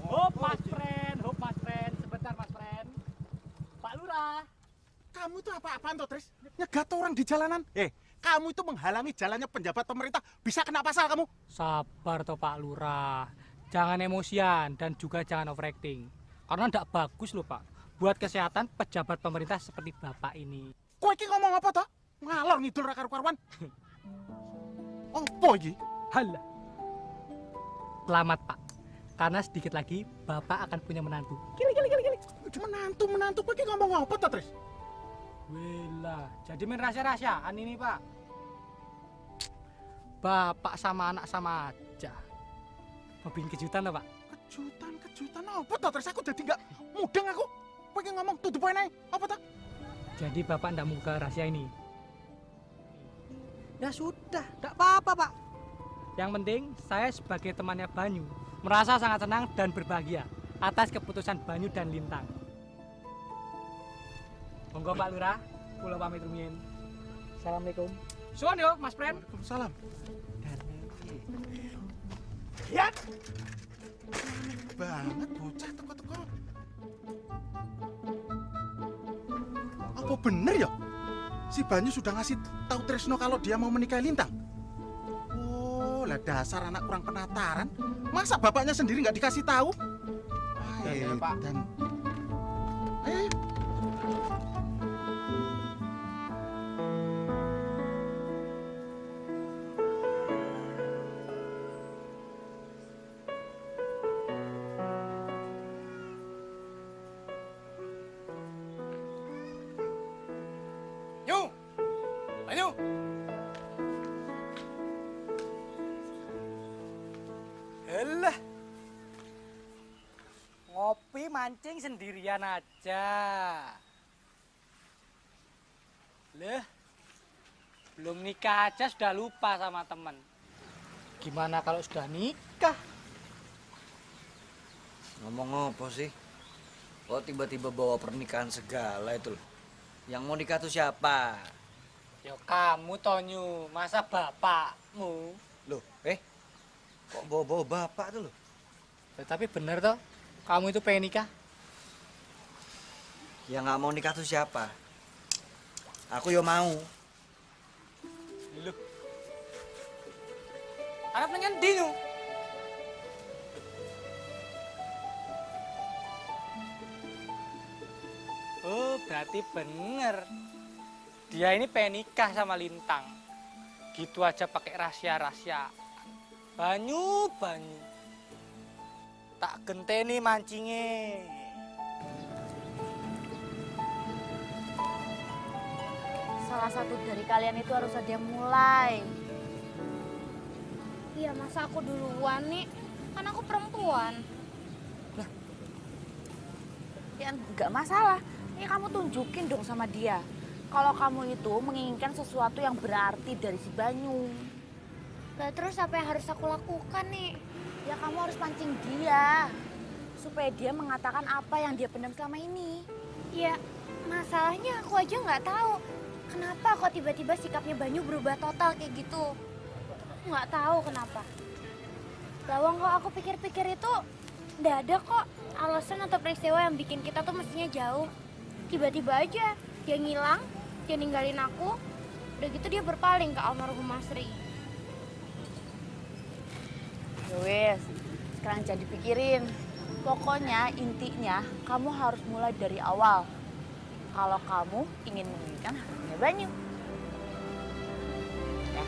Hop Mas Friend, sebentar Mas Friend. Pak Lurah. Kamu itu apa-apaan toh, Tris? Nyegat orang di jalanan. Kamu itu menghalangi jalannya penjabat pemerintah. Bisa kena pasal kamu. Sabar toh Pak Lurah. jangan emosian dan juga jangan overacting. Karena ndak bagus loh Pak, buat kesehatan pejabat pemerintah seperti Bapak ini. Kowe iki ngomong apa toh? Ngalor ngidul ra karu-karuan. Apa iki? Halah. Selamat Pak, karena sedikit lagi Bapak akan punya menantu. Kili. Menantu kowe iki ngomong apa toh, Tris? Wela, jadi main rahasia-rahasiaan ini Pak. Bapak sama anak sama aja. Mau bikin kejutan loh Pak. Kejutan apa toh, Tris? Aku jadi nggak mudeng aku. Kowe iki ngomong tutup ae nae. Apa toh? Jadi Bapak ndak mau buka rahasia ini. Ya sudah, ndak apa-apa Pak. Yang penting saya sebagai temannya Banyu merasa sangat senang dan berbahagia atas keputusan Banyu dan Lintang. Monggo Pak Lurah, kula pamit rumiyin. Assalamualaikum. Suwun yo Mas Pren. Waalaikumsalam. Ya. Banget bocah teko-teko. Apa bener ya? Si Banyu sudah ngasih tahu Tresno kalau dia mau menikahi Lintang. Oh, lah dasar anak kurang penataran. Masa bapaknya sendiri nggak dikasih tahu? Ayo, Pak. Dan ayo. Banyu. Elah. Ngopi mancing sendirian aja. Leh. Belum nikah aja sudah lupa sama temen. Gimana kalau sudah nikah? Ngomong apa sih? Kok tiba-tiba bawa pernikahan segala itu loh? Yang mau nikah tuh siapa? Ya kamu Tonyu, masa bapakmu? Loh, kok bawa-bawa bapak tuh loh? Ya, tapi bener toh, kamu itu pengen nikah? Yang nggak mau nikah tuh siapa? Aku yo mau. Loh. Harap nengen dinu. Oh, berarti bener. Dia ini pengen nikah sama Lintang. Gitu aja pakai rahasia-rahasia. Banyu. Tak genteni mancingnya. Salah satu dari kalian itu harus ada yang mulai. Iya, masa aku duluan nih? Kan aku perempuan. Ya nggak masalah. Ini kamu tunjukin dong sama dia. Kalau kamu itu menginginkan sesuatu yang berarti dari si Banyu. Lah terus apa yang harus aku lakukan nih? Ya kamu harus pancing dia. Supaya dia mengatakan apa yang dia pendam selama ini. Ya, masalahnya aku aja nggak tahu. Kenapa kok tiba-tiba sikapnya Banyu berubah total kayak gitu? Nggak tahu kenapa. Lawang kok aku pikir-pikir itu nggak ada kok alasan atau peristiwa yang bikin kita tuh mestinya jauh. Tiba-tiba aja dia ngilang, dia ninggalin aku. Udah gitu dia berpaling ke almarhum Masri. Yowes, sekarang jangan dipikirin. Pokoknya intinya kamu harus mulai dari awal. Kalau kamu ingin menginginkan hatinya Banyu. Ya.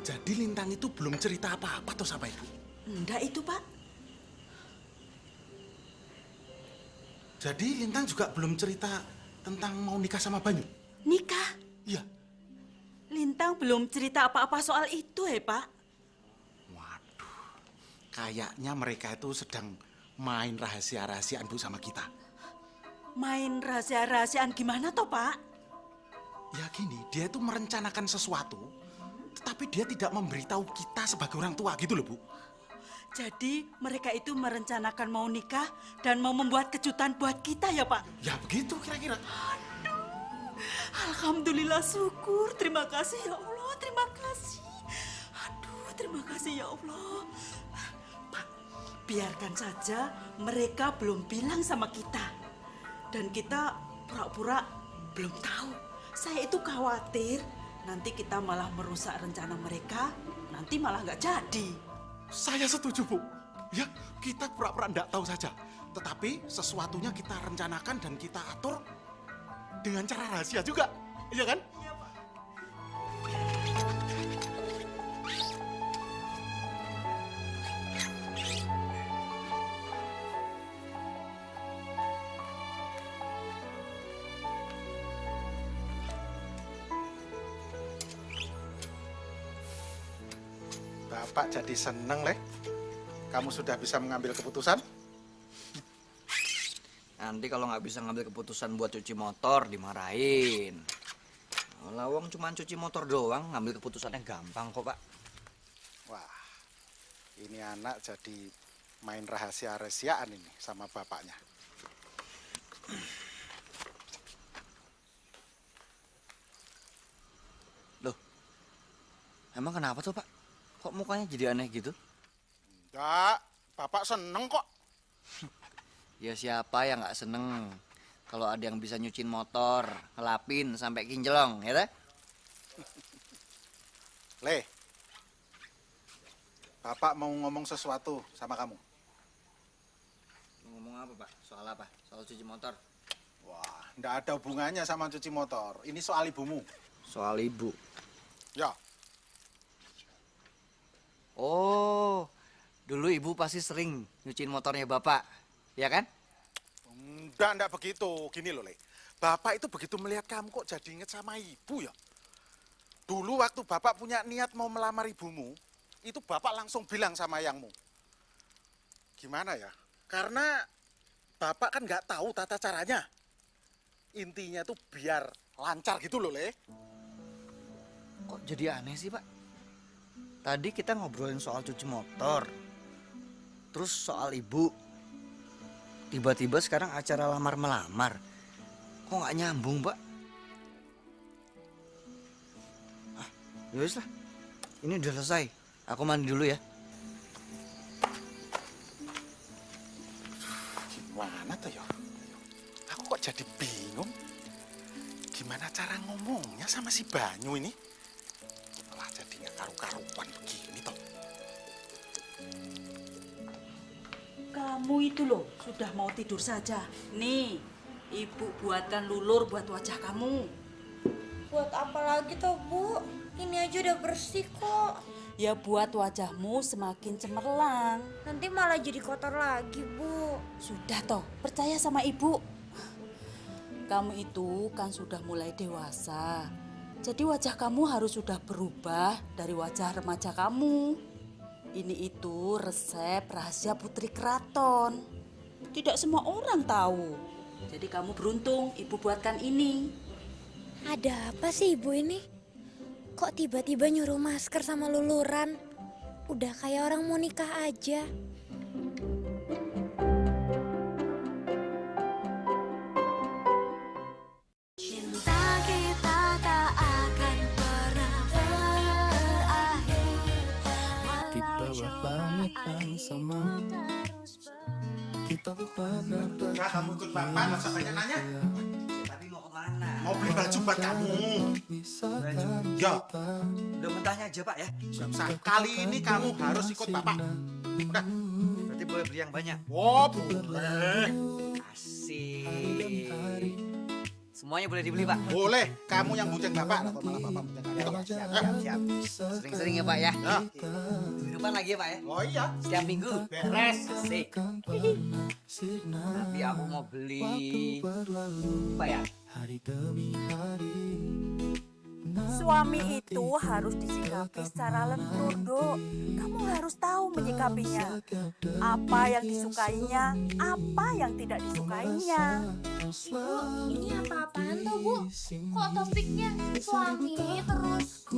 Jadi Lintang itu belum cerita apa-apa tuh sama ibu? Enggak itu, Pak. Jadi Lintang juga belum cerita tentang mau nikah sama Banyu? Nikah? Iya. Lintang belum cerita apa-apa soal itu, Pak. Kayaknya mereka itu sedang main rahasia-rahasiaan Bu sama kita. Main rahasia-rahasiaan gimana toh, Pak? Ya gini, dia itu merencanakan sesuatu, tetapi dia tidak memberitahu kita sebagai orang tua gitu loh, Bu. Jadi mereka itu merencanakan mau nikah dan mau membuat kejutan buat kita ya, Pak? Ya begitu kira-kira. Aduh, alhamdulillah syukur. Terima kasih ya Allah, terima kasih. Aduh, terima kasih ya Allah. Pak, biarkan saja mereka belum bilang sama kita. Dan kita pura-pura belum tahu. Saya itu khawatir nanti kita malah merusak rencana mereka, nanti malah nggak jadi. Saya setuju, Bu. Ya, kita pura-pura nggak tahu saja. Tetapi sesuatunya kita rencanakan dan kita atur dengan cara rahasia juga. Iya kan? Iya, Pak. Bapak jadi seneng, Leh. Kamu sudah bisa mengambil keputusan? Nanti kalau nggak bisa ngambil keputusan buat cuci motor, dimarahin. Lawang cuma cuci motor doang, ngambil keputusannya gampang kok, Pak. Wah, ini anak jadi main rahasia-rahasiaan ini sama bapaknya. Loh, emang kenapa tuh, Pak? Kok mukanya jadi aneh gitu? Enggak, Bapak seneng kok. Ya siapa yang nggak seneng kalau ada yang bisa nyuciin motor, ngelapin sampai kinclong, ya teh? Leh, Bapak mau ngomong sesuatu sama kamu. Ngomong apa, Pak? Soal apa? Soal cuci motor? Wah, enggak ada hubungannya sama cuci motor. Ini soal ibumu. Soal ibu? Ya. Oh, dulu ibu pasti sering nyuciin motornya Bapak, ya kan? Enggak begitu. Gini loh, Le. Bapak itu begitu melihat kamu kok jadi inget sama ibu ya. Dulu waktu Bapak punya niat mau melamar ibumu, itu Bapak langsung bilang sama yangmu. Gimana ya? Karena Bapak kan nggak tahu tata caranya. Intinya tuh biar lancar gitu loh, Le. Kok jadi aneh sih, Pak? Tadi kita ngobrolin soal cuci motor, terus soal ibu. Tiba-tiba sekarang acara lamar-melamar. Kok nggak nyambung, Pak? Ah, yowes lah. Ini udah selesai. Aku mandi dulu ya. Gimana tuh ya? Aku kok jadi bingung. Gimana cara ngomongnya sama si Banyu ini? Malah jadi nggak karu-karuan begini toh. Kamu itu loh, sudah mau tidur saja. Nih, ibu buatkan lulur buat wajah kamu. Buat apa lagi toh, Bu? Ini aja udah bersih kok. Ya buat wajahmu semakin cemerlang. Nanti malah jadi kotor lagi, Bu. Sudah toh, percaya sama ibu. Kamu itu kan sudah mulai dewasa. Jadi wajah kamu harus sudah berubah dari wajah remaja kamu. Ini itu resep rahasia Putri Keraton. Tidak semua orang tahu. Jadi kamu beruntung ibu buatkan ini. Ada apa sih ibu ini? Kok tiba-tiba nyuruh masker sama luluran? Udah kayak orang mau nikah aja. Cinta kita tak akan pernah berakhir. Di bawah langit yang sama, kita pernah Nah, kamu ikut Bapak, masa banyak nanya? Tapi mau kemana? Mau beli baju buat kamu. Ya, Udah mentahnya aja, Pak ya. kali ini kamu harus ikut Bapak. Udah. Berarti boleh beli yang banyak. Oh, boleh. Asik. Semuanya boleh dibeli, Pak. Boleh, kamu yang bonceng Bapak atau malah Bapak bonceng kamu. Siap. Sering-sering ya, Pak ya. Ya. Minggu depan lagi ya, Pak ya. Oh iya. Setiap minggu. Beres. Asik. Tapi aku mau beli apa ya? hari demi hari. Suami itu harus disikapi secara lentur, Dok. Kamu harus tahu menyikapinya. Apa yang disukainya, apa yang tidak disukainya. Ini apa-apaan tuh, Bu? Kok topiknya suami terus?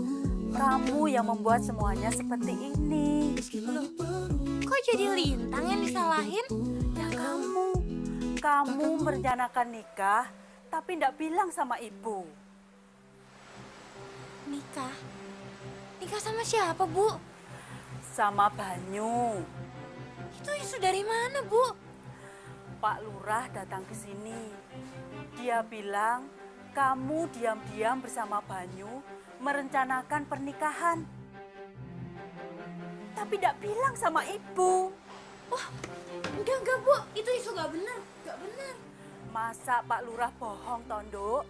Kamu yang membuat semuanya seperti ini. Loh, kok jadi Lintang yang disalahin? Ya kamu merencanakan nikah, tapi tidak bilang sama ibu. Nikah? Nikah sama siapa, Bu? Sama Banyu. Itu isu dari mana, Bu? Pak Lurah datang ke sini. Dia bilang kamu diam-diam bersama Banyu merencanakan pernikahan. Tapi tidak bilang sama ibu. Oh, enggak Bu, itu isu nggak benar, nggak benar. Masa Pak Lurah bohong, Tondo?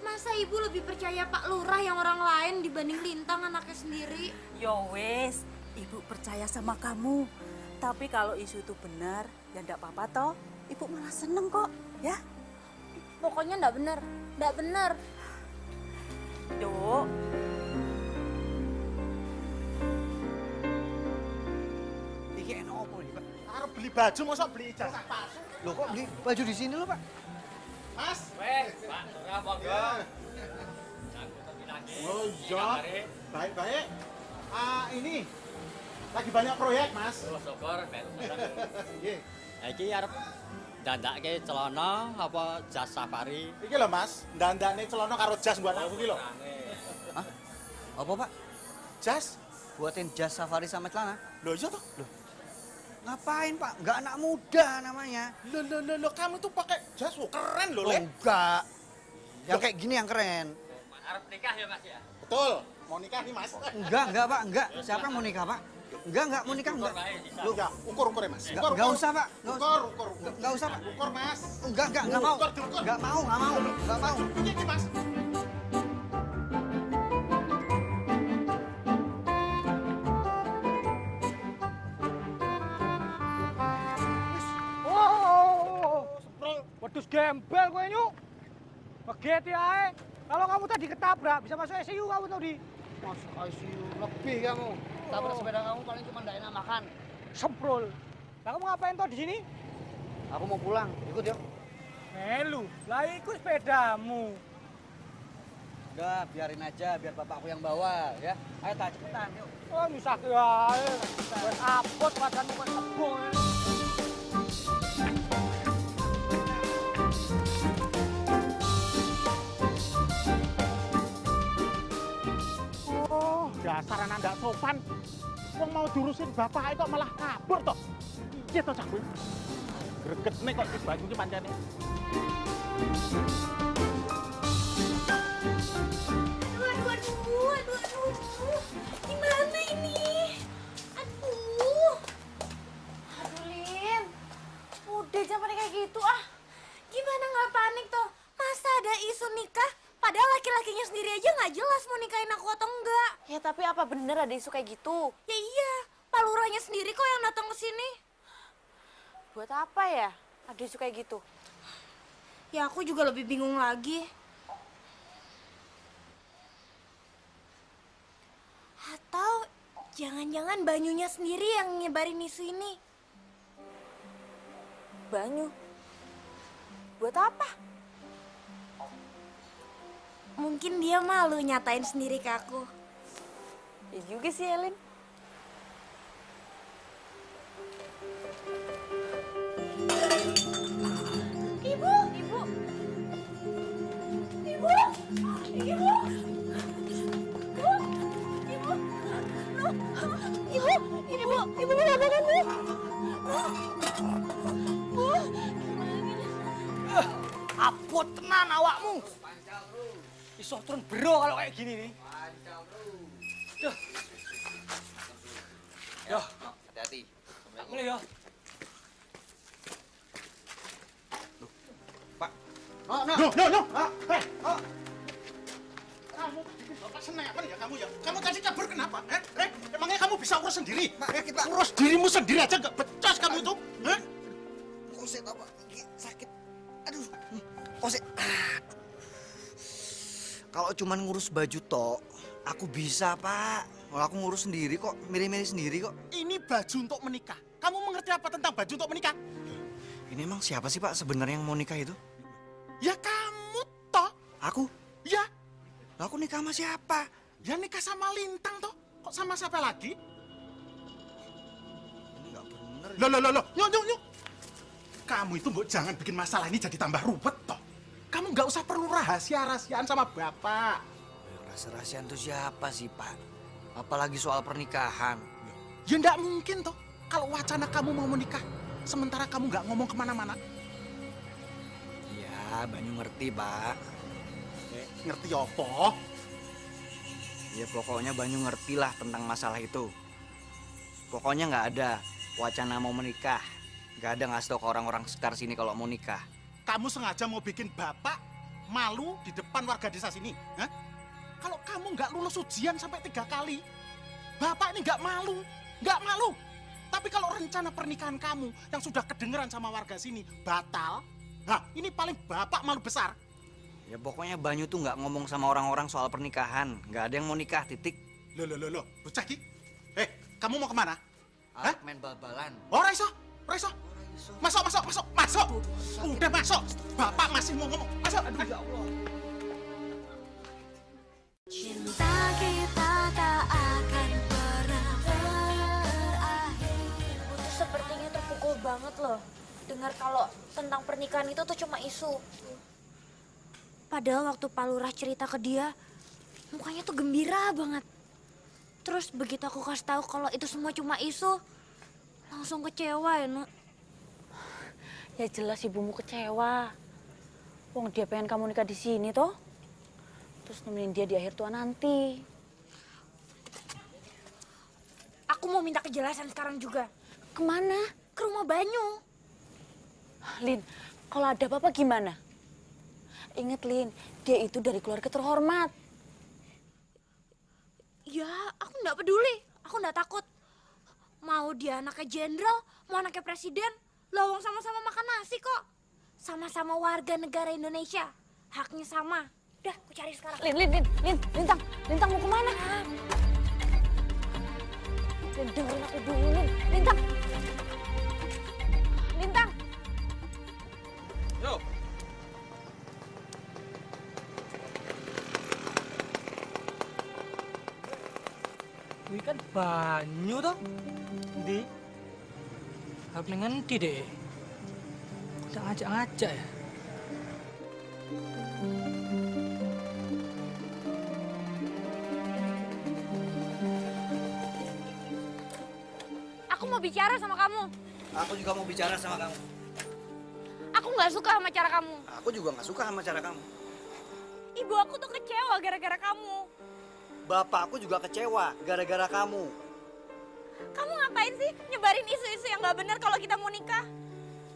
Masa ibu lebih percaya Pak Lurah yang orang lain dibanding Lintang anaknya sendiri? Yo wes, ibu percaya sama kamu. Tapi kalau isu itu benar, ya enggak apa-apa toh. Ibu malah seneng kok, ya. Pokoknya enggak benar, enggak benar. Dok. Iki enak apa nih, Pak? Harus beli baju, masa beli ijazah palsu? Loh kok beli baju di sini loh, Pak? Mas. Pak, monggo. Oh iya, baik-baik. Ini lagi banyak proyek, Mas. Oh, syukur, Ben. Nggih. Iki arep dandake celana apa jas safari? Iki lho, Mas. Dandane celana karo jas buat aku iki lho. Hah? Apa, Pak? Jas? Buatin jas safari sama celana? Loh iya toh? Loh. Ngapain, Pak? Enggak anak muda namanya. Loh, kamu tuh pakai jas, keren loh, Oh, Le. enggak. Yang kayak gini yang keren. Arep nikah ya, Mas ya? Betul. Mau nikah nih, Mas. Enggak, Pak. Enggak. Siapa yang mau nikah, Pak? Enggak mau nikah, enggak. Loh, ya, ukur ya, Mas. Enggak usah, Pak. Ukur. Enggak usah, Pak. Ukur, Mas. Enggak mau. Enggak mau. Ini, Mas. Wedhus gembel kowe nyuk. Beget ya. Kalau kamu tadi ketabrak bisa masuk ICU kamu tadi. Masuk ICU lebih kamu. Tabrak sepeda kamu paling cuma nggak enak makan. Semprol. Lah kamu ngapain toh di sini? Aku mau pulang, ikut yuk. Melu, lah ikut sepedamu. Udah, biarin aja, biar bapakku yang bawa, ya. Ayo, tak cepetan, yuk. Oh, nyusah ya. Buat apot badanmu buat kebong. Oh, dasar anak ndak sopan. Wong mau durusin bapak kok malah kabur toh. Iya toh, Cak. Gregetne kok si Banyu ki pancene. Aduh. Gimana ini? Aduh, Lin. Udah jangan panik kayak gitu ah. Gimana nggak panik toh? Masa ada isu nikah? Padahal laki-lakinya sendiri aja nggak jelas mau nikahin aku atau enggak. Ya tapi apa bener ada isu kayak gitu? Ya iya, Pak Lurahnya sendiri kok yang datang ke sini. Buat apa ya ada isu kayak gitu? Ya aku juga lebih bingung lagi. Atau jangan-jangan Banyunya sendiri yang nyebarin isu ini. Banyu? Buat apa? Mungkin dia malu nyatain sendiri ke aku. Ya juga sih, Elin. Ibu! Ibu mengatakan Bu. Bu, Apot tenan awakmu. Iso turun bro kalau kayak gini nih. Duh. Yo, hati-hati. Boleh ya. Pak. Kamu bikin bapak seneng apa ya kamu ya? Kamu tadi kabur kenapa? Emangnya kamu bisa urus sendiri? Pak. Urus dirimu sendiri aja nggak becos kamu itu? Kosek apa? Sakit. Aduh. Kosek. Kalau cuman ngurus baju tok, aku bisa, Pak. Kalau aku ngurus sendiri kok, milih-milih sendiri kok. Ini baju untuk menikah. Kamu mengerti apa tentang baju untuk menikah? Ini emang siapa sih, Pak, sebenarnya yang mau nikah itu? Ya kamu toh. Aku? Ya. Lah aku nikah sama siapa? Ya nikah sama Lintang toh. Kok sama siapa lagi? Ini nggak bener. Loh. Nyok. Kamu itu mbok jangan bikin masalah ini jadi tambah ribet toh. Kamu nggak usah perlu rahasia-rahasiaan sama bapak. Rahasia-rahasiaan itu siapa sih, Pak? Apalagi soal pernikahan. Ya nggak mungkin toh. Kalau wacana kamu mau menikah, sementara kamu nggak ngomong kemana-mana. Ya, Banyu ngerti, Pak. ngerti apa? Ya pokoknya Banyu ngerti lah tentang masalah itu. Pokoknya nggak ada wacana mau menikah. Nggak ada ngasih tau ke orang-orang sekitar sini kalau mau nikah. Kamu sengaja mau bikin bapak malu di depan warga desa sini? Hah? Kalau kamu nggak lulus ujian sampai 3 kali, bapak ini nggak malu. Nggak malu. Tapi kalau rencana pernikahan kamu yang sudah kedengeran sama warga sini batal, nah ini paling bapak malu besar. Ya pokoknya Banyu tuh nggak ngomong sama orang-orang soal pernikahan. Nggak ada yang mau nikah, titik. Loh, bocah ki. Kamu mau kemana? Hah? Main bal-balan. Oh, Raiso. Masuk. Udah masuk. Bapak masih mau ngomong. Masuk. Aduh, ya Allah. Cinta kita tak akan pernah berakhir. Aku tuh sepertinya terpukul banget loh. Dengar kalau tentang pernikahan itu tuh cuma isu. Padahal waktu Pak Lurah cerita ke dia, mukanya tuh gembira banget. Terus begitu aku kasih tahu kalau itu semua cuma isu, langsung kecewa ya, Nuk. Ya jelas ibumu kecewa. Wong dia pengen kamu nikah di sini toh. Terus nemenin dia di akhir tua nanti. Aku mau minta kejelasan sekarang juga. Kemana? Ke rumah Banyu. Lin, kalau ada apa-apa gimana? Ingat Lin, dia itu dari keluarga terhormat. Ya, aku nggak peduli. Aku nggak takut. Mau dia anaknya jenderal, mau anaknya presiden, lawang sama-sama makan nasi kok. Sama-sama warga negara Indonesia. Haknya sama. Udah, aku cari sekarang. Lintang mau kemana? Lin, dengerin aku dulu, Lintang. Yo. Kuwi kan Banyu toh. Ndi? Harus ngendi deh. Udah ngajak-ngajak ya. Aku mau bicara sama kamu. Aku juga mau bicara sama kamu. Aku nggak suka sama cara kamu. Aku juga nggak suka sama cara kamu. Ibu aku tuh kecewa gara-gara kamu. Bapakku juga kecewa gara-gara kamu. Kamu ngapain sih nyebarin isu-isu yang nggak benar kalau kita mau nikah?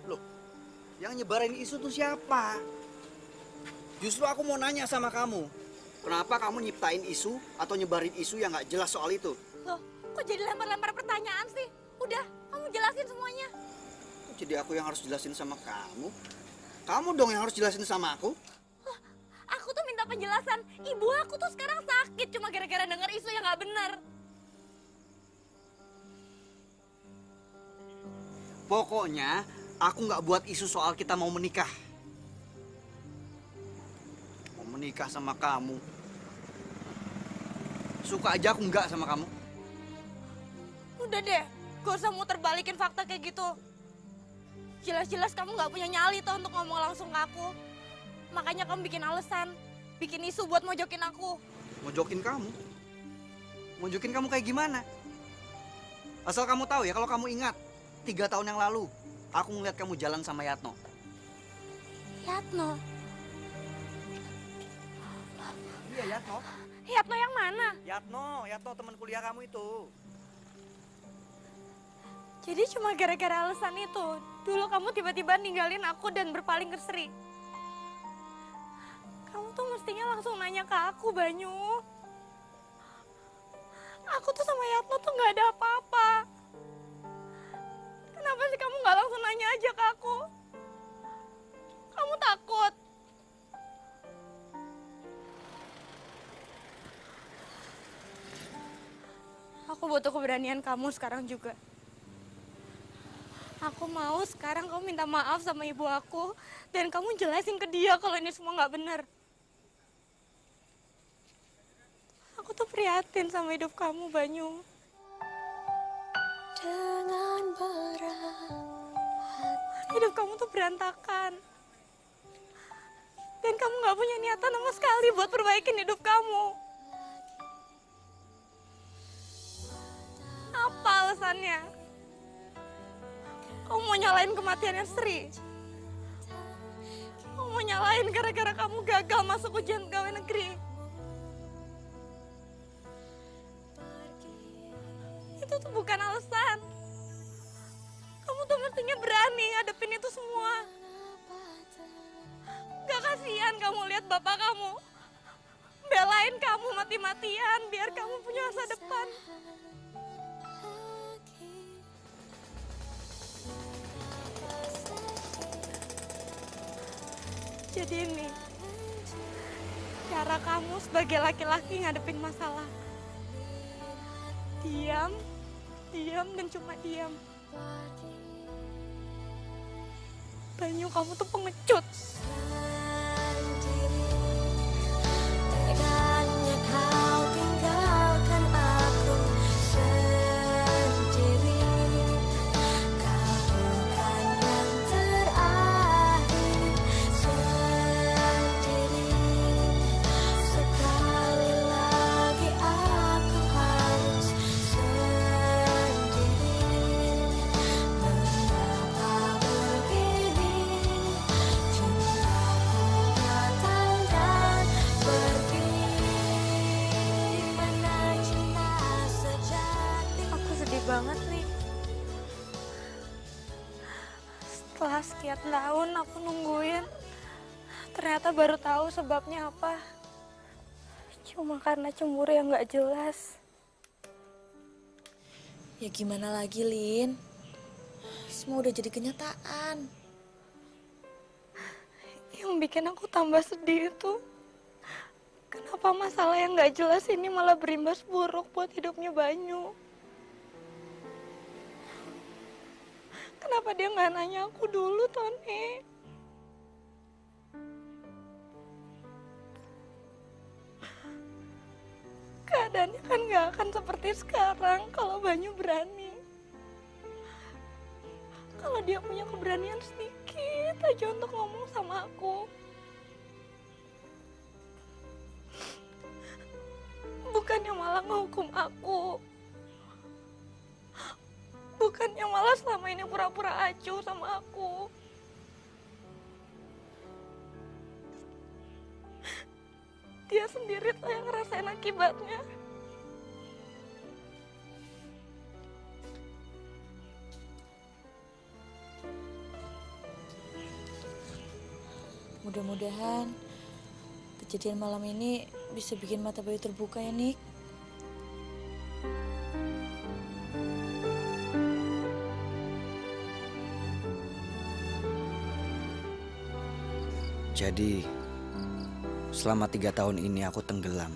Loh, yang nyebarin isu tuh siapa? Justru aku mau nanya sama kamu. Kenapa kamu nyiptain isu atau nyebarin isu yang nggak jelas soal itu? Loh, kok jadi lempar-lempar pertanyaan sih? Udah, kamu jelasin semuanya. Jadi aku yang harus jelasin sama kamu? Kamu dong yang harus jelasin sama aku? Aku tuh minta penjelasan. Ibu aku tuh sekarang sakit cuma gara-gara denger isu yang nggak benar. Pokoknya aku nggak buat isu soal kita mau menikah. Mau menikah sama kamu. Suka aja aku nggak sama kamu. Udah deh, gak usah muter balikin fakta kayak gitu. Jelas-jelas kamu nggak punya nyali tuh untuk ngomong langsung ke aku. Makanya kamu bikin alasan, bikin isu buat mojokin aku. Mojokin kamu? Mojokin kamu kayak gimana? Asal kamu tahu ya, kalau kamu ingat 3 tahun yang lalu aku ngeliat kamu jalan sama Yatno. Yatno? Iya Yatno. Yatno yang mana? Yatno teman kuliah kamu itu. Jadi cuma gara-gara alasan itu, dulu kamu tiba-tiba ninggalin aku dan berpaling ke Sri. Kamu tuh mestinya langsung nanya ke aku, Banyu. Aku tuh sama Yatno tuh nggak ada apa-apa. Kenapa sih kamu nggak langsung nanya aja ke aku? Kamu takut? Aku butuh keberanian kamu sekarang juga. Aku mau sekarang kamu minta maaf sama ibu aku dan kamu jelasin ke dia kalau ini semua nggak benar. Aku tuh prihatin sama hidup kamu, Banyu. Dengan berat, hidup kamu tuh berantakan. Dan kamu nggak punya niatan sama sekali buat perbaikin hidup kamu. Apa alasannya? Kamu mau nyalain kematiannya Sri? Kamu mau kamu nyalain gara-gara kamu gagal masuk ujian pegawai negeri. Itu tuh bukan alasan. Kamu tuh mestinya berani ngadepin itu semua. Gak kasihan kamu lihat bapak kamu belain kamu mati-matian biar kamu punya masa depan. Jadi ini cara kamu sebagai laki-laki ngadepin masalah. Diam, diam dan cuma diam. Banyu, kamu tuh pengecut. Teganya kau tinggalkan aku sendiri. Kau bukan yang terakhir sendiri. Sekali lagi aku harus sendiri. Mengapa begini? Cintaku datang dan pergi. Mana cinta sejati? Aku sedih banget nih. Setelah sekian tahun aku nungguin, ternyata baru tahu sebabnya apa. Cuma karena cemburu yang gak jelas. Ya gimana lagi, Lin? Semua udah jadi kenyataan. Yang bikin aku tambah sedih itu, kenapa masalah yang gak jelas ini malah berimbas buruk buat hidupnya Banyu. Kenapa dia gak nanya aku dulu, Tony? Keadaannya kan gak akan seperti sekarang kalau Banyu berani. Kalau dia punya keberanian sedikit aja untuk ngomong sama aku. Bukannya malah ngehukum aku. Bukannya malah selama ini pura-pura acuh sama aku. Dia sendiri tuh yang ngerasain akibatnya. Mudah-mudahan kejadian malam ini bisa bikin mata Bayu terbuka ya, Nik. Jadi, selama 3 tahun ini aku tenggelam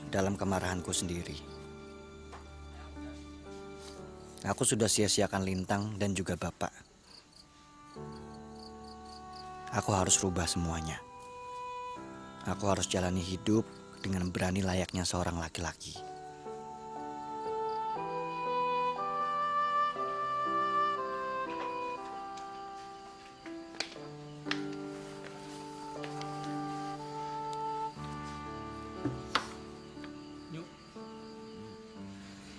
dalam kemarahanku sendiri. Aku sudah sia-siakan Lintang dan juga Bapak. Aku harus rubah semuanya. Aku harus jalani hidup dengan berani layaknya seorang laki-laki.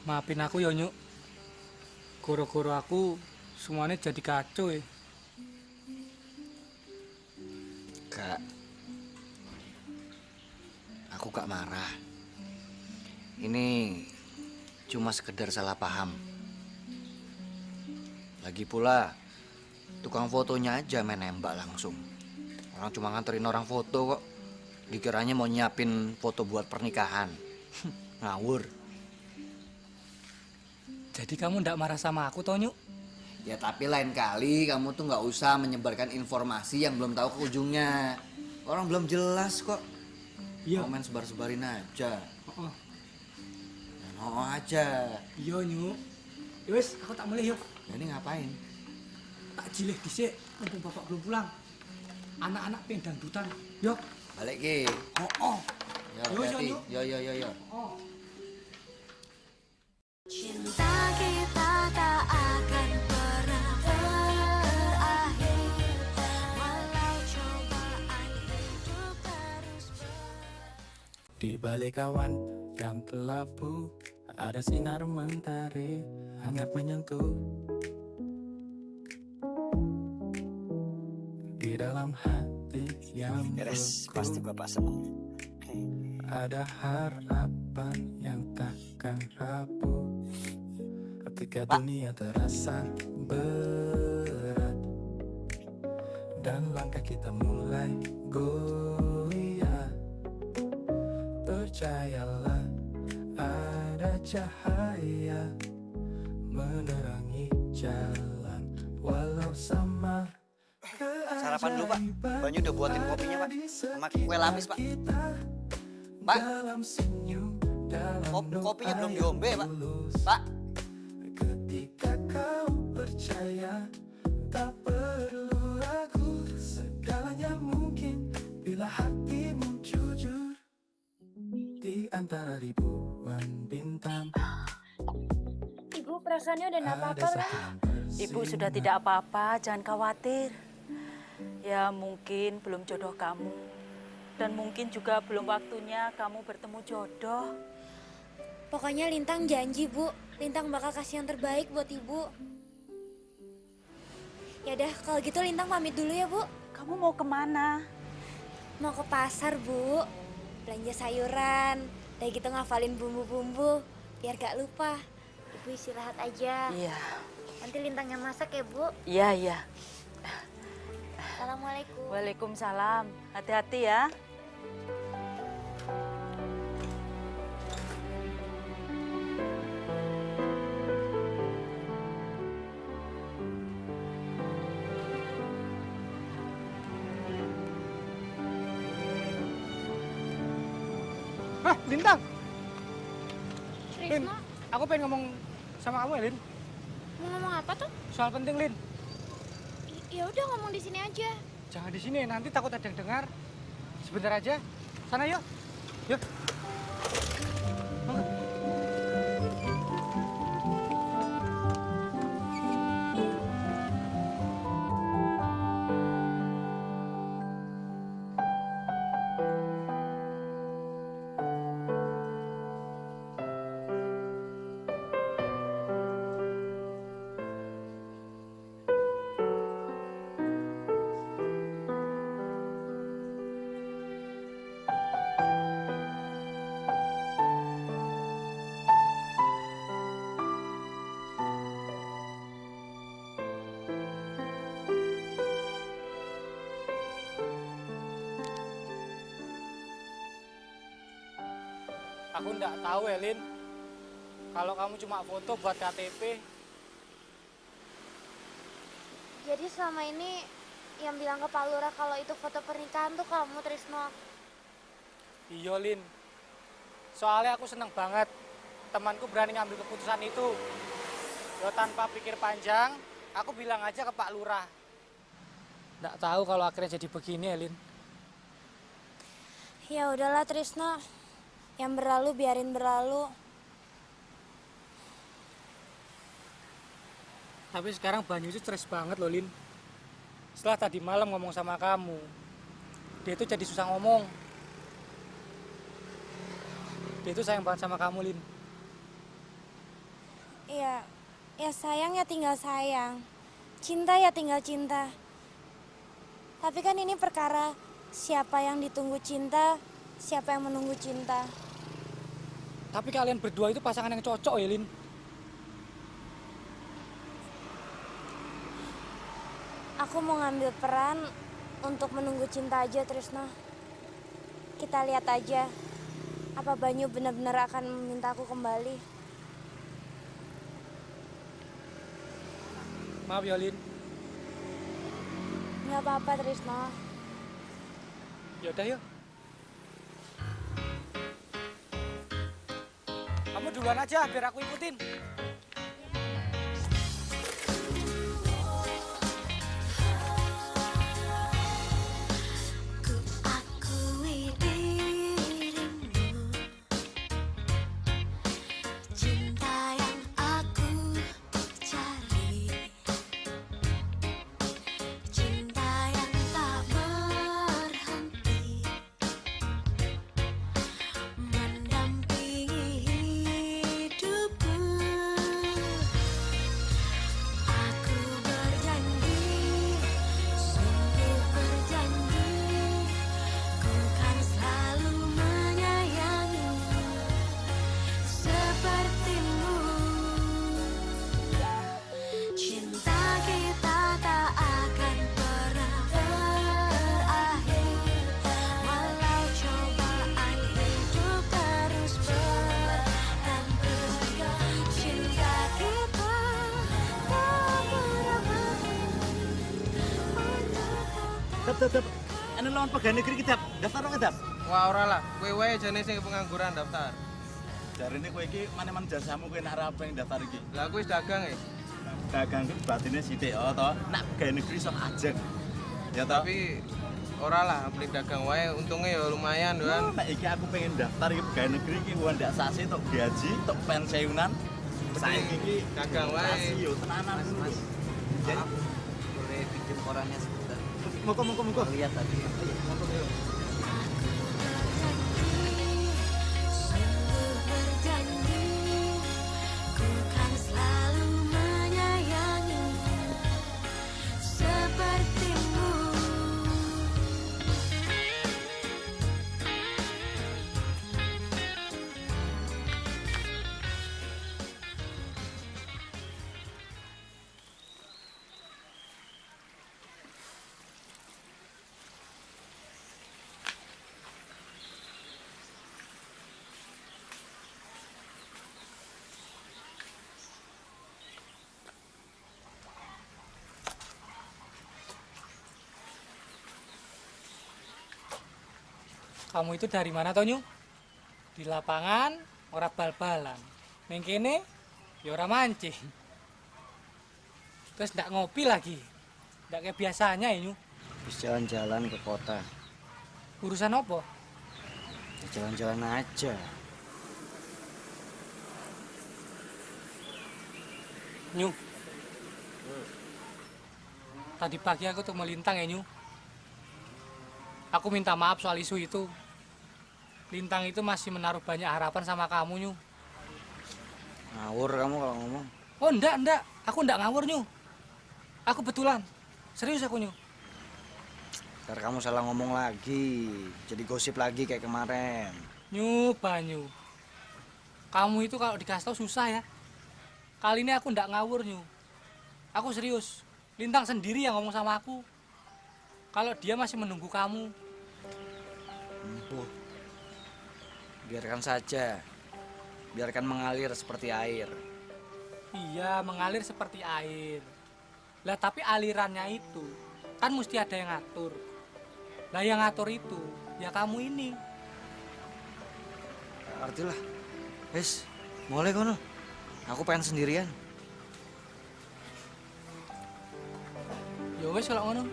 Maafin aku ya, Nyuk. Goro-goro aku semuanya jadi kacau ya. Kak, aku gak marah. Ini cuma sekedar salah paham. Lagi pula, tukang fotonya aja main nembak langsung. Orang cuma nganterin orang foto kok. Dikiranya mau nyiapin foto buat pernikahan. Ngawur. Jadi kamu ndak marah sama aku, Tonyu? Ya tapi lain kali kamu tuh nggak usah menyebarkan informasi yang belum tahu ke ujungnya. Orang belum jelas kok. Iya. Komen sebar-sebarin aja. Oh. Oh aja. Iya, Nyu. Yowes, aku tak mulai yuk. Jadi ngapain? Tak jilih dhisik, mumpung bapak belum pulang. Anak-anak pengen dangdutan. Yuk. Balik ki. Oh. Yo, Yo, hati. Nyu. Yo. Oh. Cinta kita tak akan pernah berakhir, walau cobaan hidup terus Di balik awan yang kelabu, ada sinar mentari hangat menyentuh. Di dalam hati Beres, pasti bapak senang. Ada harapan yang takkan rapuh ketika dunia terasa berat dan langkah kita mulai goyah. Percayalah, ada cahaya menerangi jalan walau sama. Sarapan dulu, Pak. Banyu udah buatin kopinya, Pak. Sama kue lapis, Pak. Pak. Kopinya belum diombe, Pak. Pak. Ketika kau percaya, tak perlu ragu, segalanya mungkin bila hatimu jujur. Di antara ribuan bintang. Ibu, perasaannya udah enggak apa-apa kan? Ibu sudah tidak apa-apa, jangan khawatir. Ya mungkin belum jodoh kamu. Dan mungkin juga belum waktunya kamu bertemu jodoh. Pokoknya Lintang janji, Bu. Lintang bakal kasih yang terbaik buat Ibu. Yaudah, kalau gitu Lintang pamit dulu ya, Bu. Kamu mau kemana? Mau ke pasar, Bu. Belanja sayuran. Udah gitu ngafalin bumbu-bumbu. Biar gak lupa. Ibu istirahat aja. Iya. Nanti Lintang yang masak ya, Bu. Iya, iya. Assalamualaikum. Waalaikumsalam. Hati-hati ya. Hah, Lintang. Lin, Trisno, aku pengen ngomong sama kamu ya, Lin. mau ngomong apa tuh? Soal penting, Lin. Ya udah ngomong di sini aja. Jangan di sini, nanti takut ada yang dengar. Sebentar aja. Sana yuk. Yuk. Aku nggak tahu, Elin. Kalau kamu cuma foto buat KTP. Jadi selama ini yang bilang ke Pak Lurah kalau itu foto pernikahan tuh kamu, Trisno. Iya, Lin. Soalnya aku seneng banget temanku berani ngambil keputusan itu. Ya tanpa pikir panjang, aku bilang aja ke Pak Lurah. Nggak tahu kalau akhirnya jadi begini, Elin. Ya udahlah, Trisno. Yang berlalu biarin berlalu. Tapi sekarang Banyu itu stres banget loh, Lin. Setelah tadi malam ngomong sama kamu, dia itu jadi susah ngomong. Dia itu sayang banget sama kamu, Lin. Iya, ya sayang ya tinggal sayang. Cinta ya tinggal cinta. Tapi kan ini perkara siapa yang ditunggu cinta, siapa yang menunggu cinta. Tapi kalian berdua itu pasangan yang cocok ya, Lin. Aku mau ngambil peran untuk menunggu cinta aja, Trisno. Kita lihat aja, apa Banyu benar-benar akan meminta aku kembali. Maaf ya, Lin. Nggak apa-apa, Trisno. Yaudah, yuk. Kamu duluan aja, biar aku ikutin. Akui dirimu, cinta yang aku cari, cinta yang tak berhenti, mendampingi hidupku. Dap. Anu lawan pegawai negeri kita daftar ora, Dap? Wah ora lah, kowe wae jane sing pengangguran daftar. Jarine kowe iki mana-mana jasamu kowe nek ora pengen daftar iki. Lah kowe wis dagang ya? Dagang ku batine sithik to. Nek pegawai negeri sok ajeng. Ya toh? Tapi ora lah, beli dagang wae untungnya ya lumayan kan. Nek iki aku pengen daftar iki pegawai negeri iki ndak sasi tok gaji, tok pensiunan. Saiki iki dagang wae. Yo tenanan Mas. Maaf, boleh pinjem korannya sebentar. Monggo. Lihat tadi. Monggo. Sungguh berjanji ku kan selalu menyayangi sepertimu. Kamu itu dari mana toh, Nyu? Di lapangan ora bal-balan. Ning kene ya ora mancing. Terus ndak ngopi lagi. Ndak kayak biasanya ya, Nyu. Habis jalan-jalan ke kota. Urusan apa? Ya, jalan-jalan aja. Nyu. Tadi pagi aku tuh melintang ya, Nyu. Aku minta maaf soal isu itu. Lintang itu masih menaruh banyak harapan sama kamu, Nyu. Ngawur kamu kalau ngomong. Oh, enggak. Aku enggak ngawur, Nyu. Aku betulan. Serius aku, Nyu. Ntar kamu salah ngomong lagi. Jadi gosip lagi kayak kemarin. Nyu, Banyu. Kamu itu kalau dikasih tahu susah ya. Kali ini aku enggak ngawur, Nyu. Aku serius. Lintang sendiri yang ngomong sama aku. Kalau dia masih menunggu kamu. Empuh. Biarkan saja. Biarkan mengalir seperti air. Iya, mengalir seperti air. Lah tapi alirannya itu kan mesti ada yang ngatur. Lah yang ngatur itu ya kamu ini. Artilah. Wes, mulai kono. Aku pengen sendirian. Ya wes kalau ngono.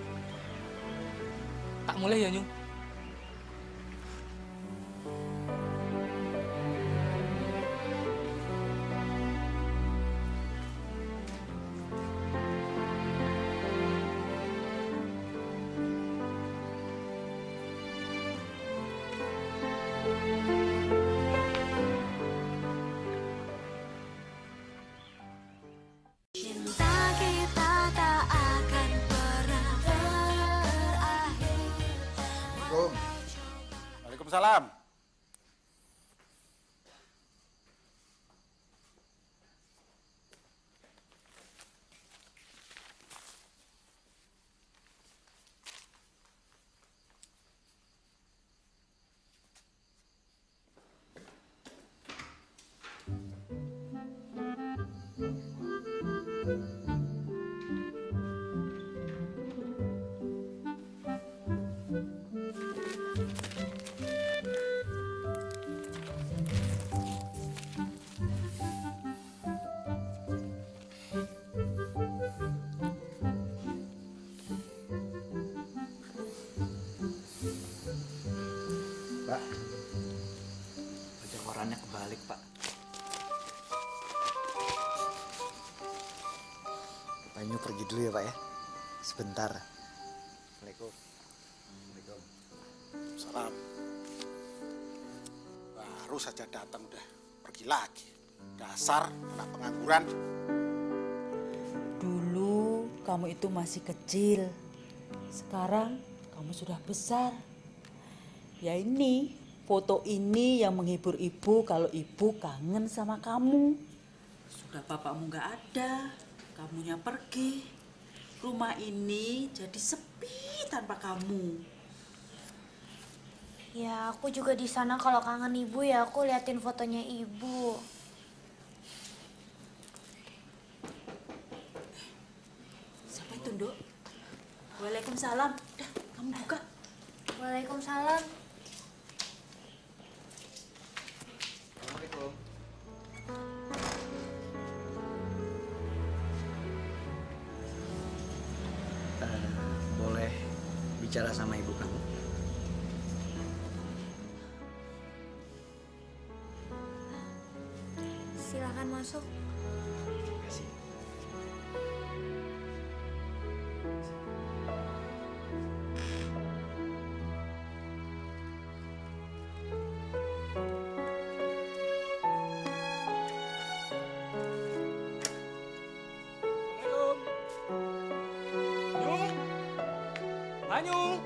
Tak mulai ya, Nyu. Cinta kita tak akan pernah berakhir. Assalamualaikum. Waalaikumsalam. Pak, baca korannya kebalik, Pak. Banyu pergi dulu ya, Pak ya. Sebentar. Assalamualaikum. Assalamualaikum. Salam. Baru saja datang udah pergi lagi. Dasar anak pengangguran. Dulu kamu itu masih kecil. Sekarang kamu sudah besar. Ya ini, foto ini yang menghibur ibu kalau ibu kangen sama kamu. Sudah bapakmu nggak ada, kamunya pergi. Rumah ini jadi sepi tanpa kamu. Ya, aku juga di sana kalau kangen ibu ya aku liatin fotonya ibu. Siapa itu, Nduk? Waalaikumsalam. Dah, Kamu buka. Waalaikumsalam. Assalamualaikum. Boleh bicara sama ibu kamu? Silakan masuk. Kasih. Banyu.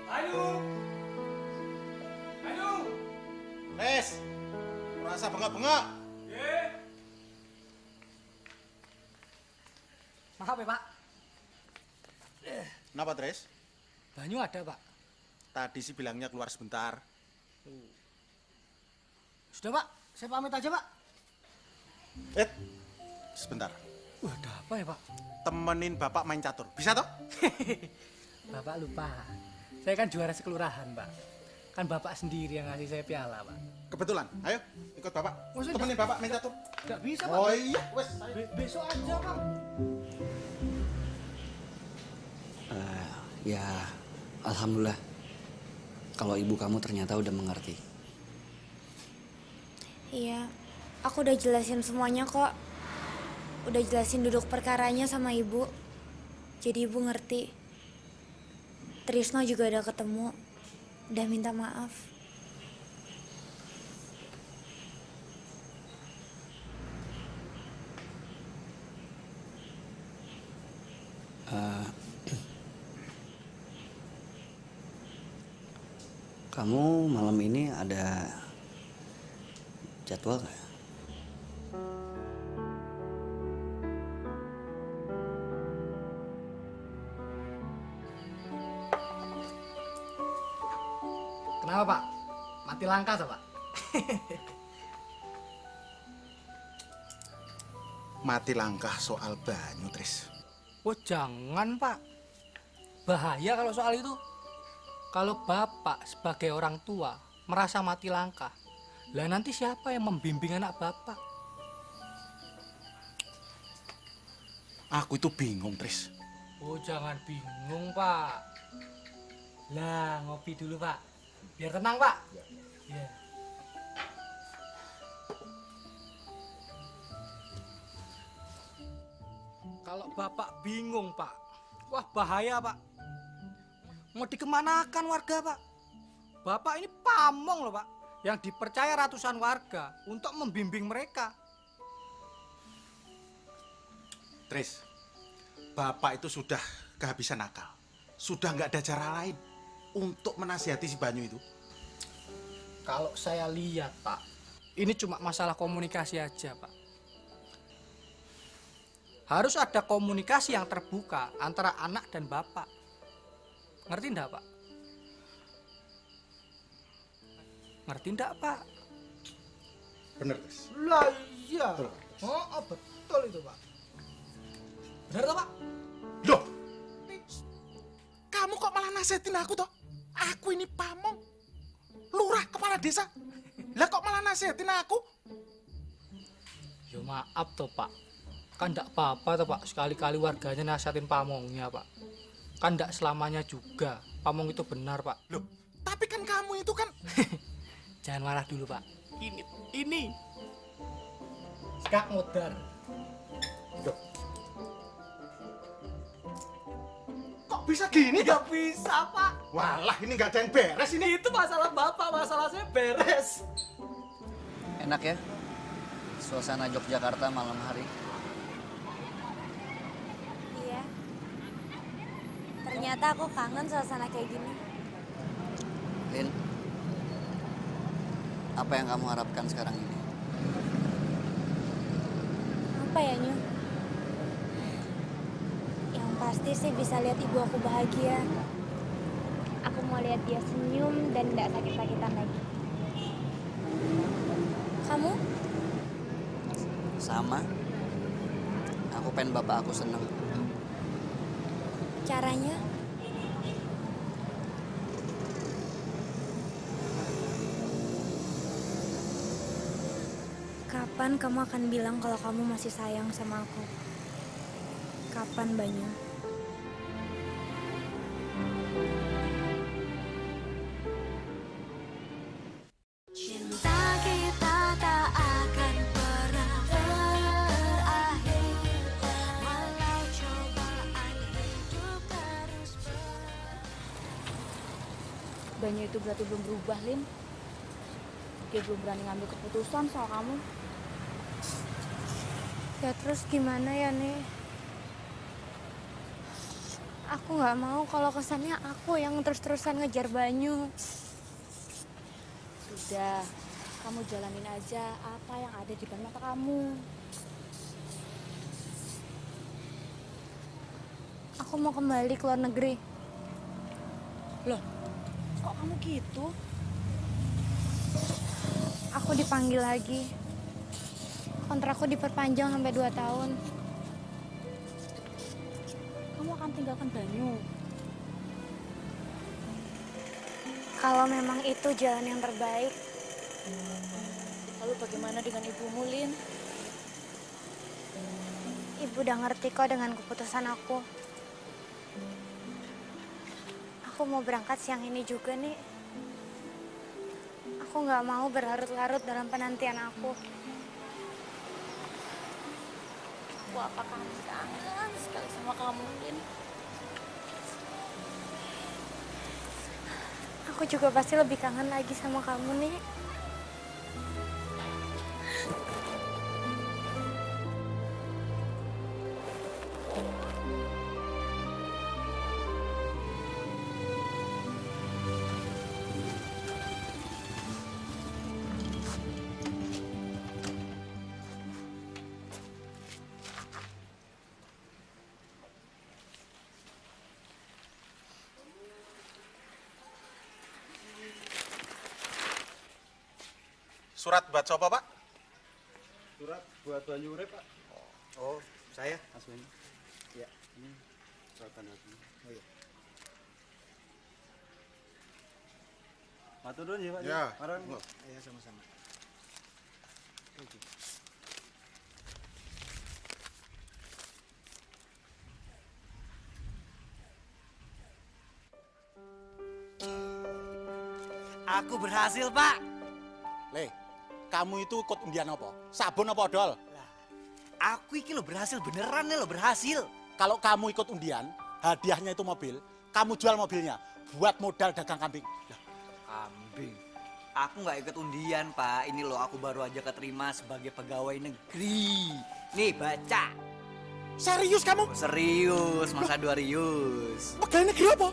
Banyu. Banyu. Res, merasa bengak-bengak. Maaf ya, Pak. Kenapa, Tres? Banyu ada, Pak. Tadi sih bilangnya keluar sebentar. Sudah, Pak. Saya pamit aja, Pak. Sebentar. Ada apa ya, Pak? Temenin Bapak main catur. Bisa toh? Bapak lupa. Saya kan juara sekelurahan, Pak. Kan Bapak sendiri yang ngasih saya piala, Pak. Kebetulan. Ayo, ikut Bapak. Maksudnya Temenin Bapak main catur. Nggak bisa, Pak. Oh iya, wes. Besok aja, Pak. Ya, alhamdulillah. Kalau ibu kamu ternyata udah mengerti. Iya, aku udah jelasin semuanya kok. Udah jelasin duduk perkaranya sama ibu. Jadi ibu ngerti. Trisno juga udah ketemu. Udah minta maaf. Kamu malam ini ada jadwal nggak? Kenapa, Pak? Mati langka, toh, Pak? Mati langkah soal Banyu, Tris. Oh, jangan, Pak. Bahaya kalau soal itu. Kalau Bapak sebagai orang tua merasa mati langkah, lah nanti siapa yang membimbing anak Bapak? Aku itu bingung, Tris. Oh, jangan bingung, Pak. Lah, ngopi dulu, Pak. Biar tenang, Pak. Ya. Kalau Bapak bingung, Pak, wah bahaya, Pak. Mau dikemanakan warga, Pak? Bapak ini pamong loh, Pak, yang dipercaya ratusan warga untuk membimbing mereka. Tris, Bapak itu sudah kehabisan akal. Sudah nggak ada cara lain untuk menasihati si Banyu itu. Kalau saya lihat, Pak, ini cuma masalah komunikasi aja, Pak. Harus ada komunikasi yang terbuka antara anak dan bapak. Ngerti enggak, Pak? Ngerti enggak, Pak? Bener, Tris. Lah iya. Oh, betul itu, Pak. Benar toh, Pak? Loh, kamu kok malah nasihatin aku toh? Aku ini pamong, lurah kepala desa. Lah kok malah nasihatin aku? Ya maaf toh, Pak. Kan enggak apa-apa toh, Pak. Sekali-kali warganya nasihatin pamongnya, Pak. Kan enggak selamanya juga pamong itu benar, Pak. Loh, tapi kan kamu itu kan... Jangan marah dulu, Pak. Ini. Skak modar. Loh. Kok bisa gini? Nggak bisa, Pak. Walah, ini nggak ada yang beres ini. Itu masalah Bapak, masalah saya beres. Enak ya? Suasana Yogyakarta malam hari. Iya. Ternyata aku kangen suasana kayak gini. Lin, apa yang kamu harapkan sekarang ini? Apa ya, Nyu? Yang pasti sih bisa lihat ibu aku bahagia. Aku mau lihat dia senyum dan tidak sakit-sakitan lagi. Kamu? Sama. Aku pengen bapak aku seneng. Caranya? Kapan kamu akan bilang kalau kamu masih sayang sama aku? Kapan, Banyu? Cinta kita tak akan pernah berakhir, walau cobaan hidup terus Banyu itu berarti belum berubah, Lin. Dia belum berani ngambil keputusan soal kamu. Ya terus gimana ya, Nek? Aku nggak mau kalau kesannya aku yang terus-terusan ngejar Banyu. Sudah, kamu jalanin aja apa yang ada di depan mata kamu. Aku mau kembali ke luar negeri. Loh, kok kamu gitu? Aku dipanggil lagi. Kontrakku diperpanjang sampai 2 tahun. Kamu akan tinggalkan Banyu. Kalau memang itu jalan yang terbaik. Lalu bagaimana dengan ibumu, Lin? Ibu udah ngerti kok dengan keputusan aku. Aku mau berangkat siang ini juga nih. Aku nggak mau berlarut-larut dalam penantian aku. Aku akan kangen sekali sama kamu, Lin. Aku juga pasti lebih kangen lagi sama kamu nih. Surat buat siapa, Pak? Surat buat Banyu Urip, Pak. Oh, saya Mas Banyu. Ya, ini surat tanda tangan. Oh iya. Matur nuwun ya, Pak. Ya. Marang. Ya, sama-sama. Oke. Aku berhasil, Pak. Le, kamu itu ikut undian apa? Sabun apa odol? Aku iki lo berhasil beneran nih lo berhasil. Kalau kamu ikut undian, hadiahnya itu mobil, kamu jual mobilnya buat modal dagang kambing. Kambing. Aku nggak ikut undian, Pak. Ini loh aku baru aja keterima sebagai pegawai negeri. Nih baca. Serius kamu? Serius, masa dua rius. Pegawai negeri apa?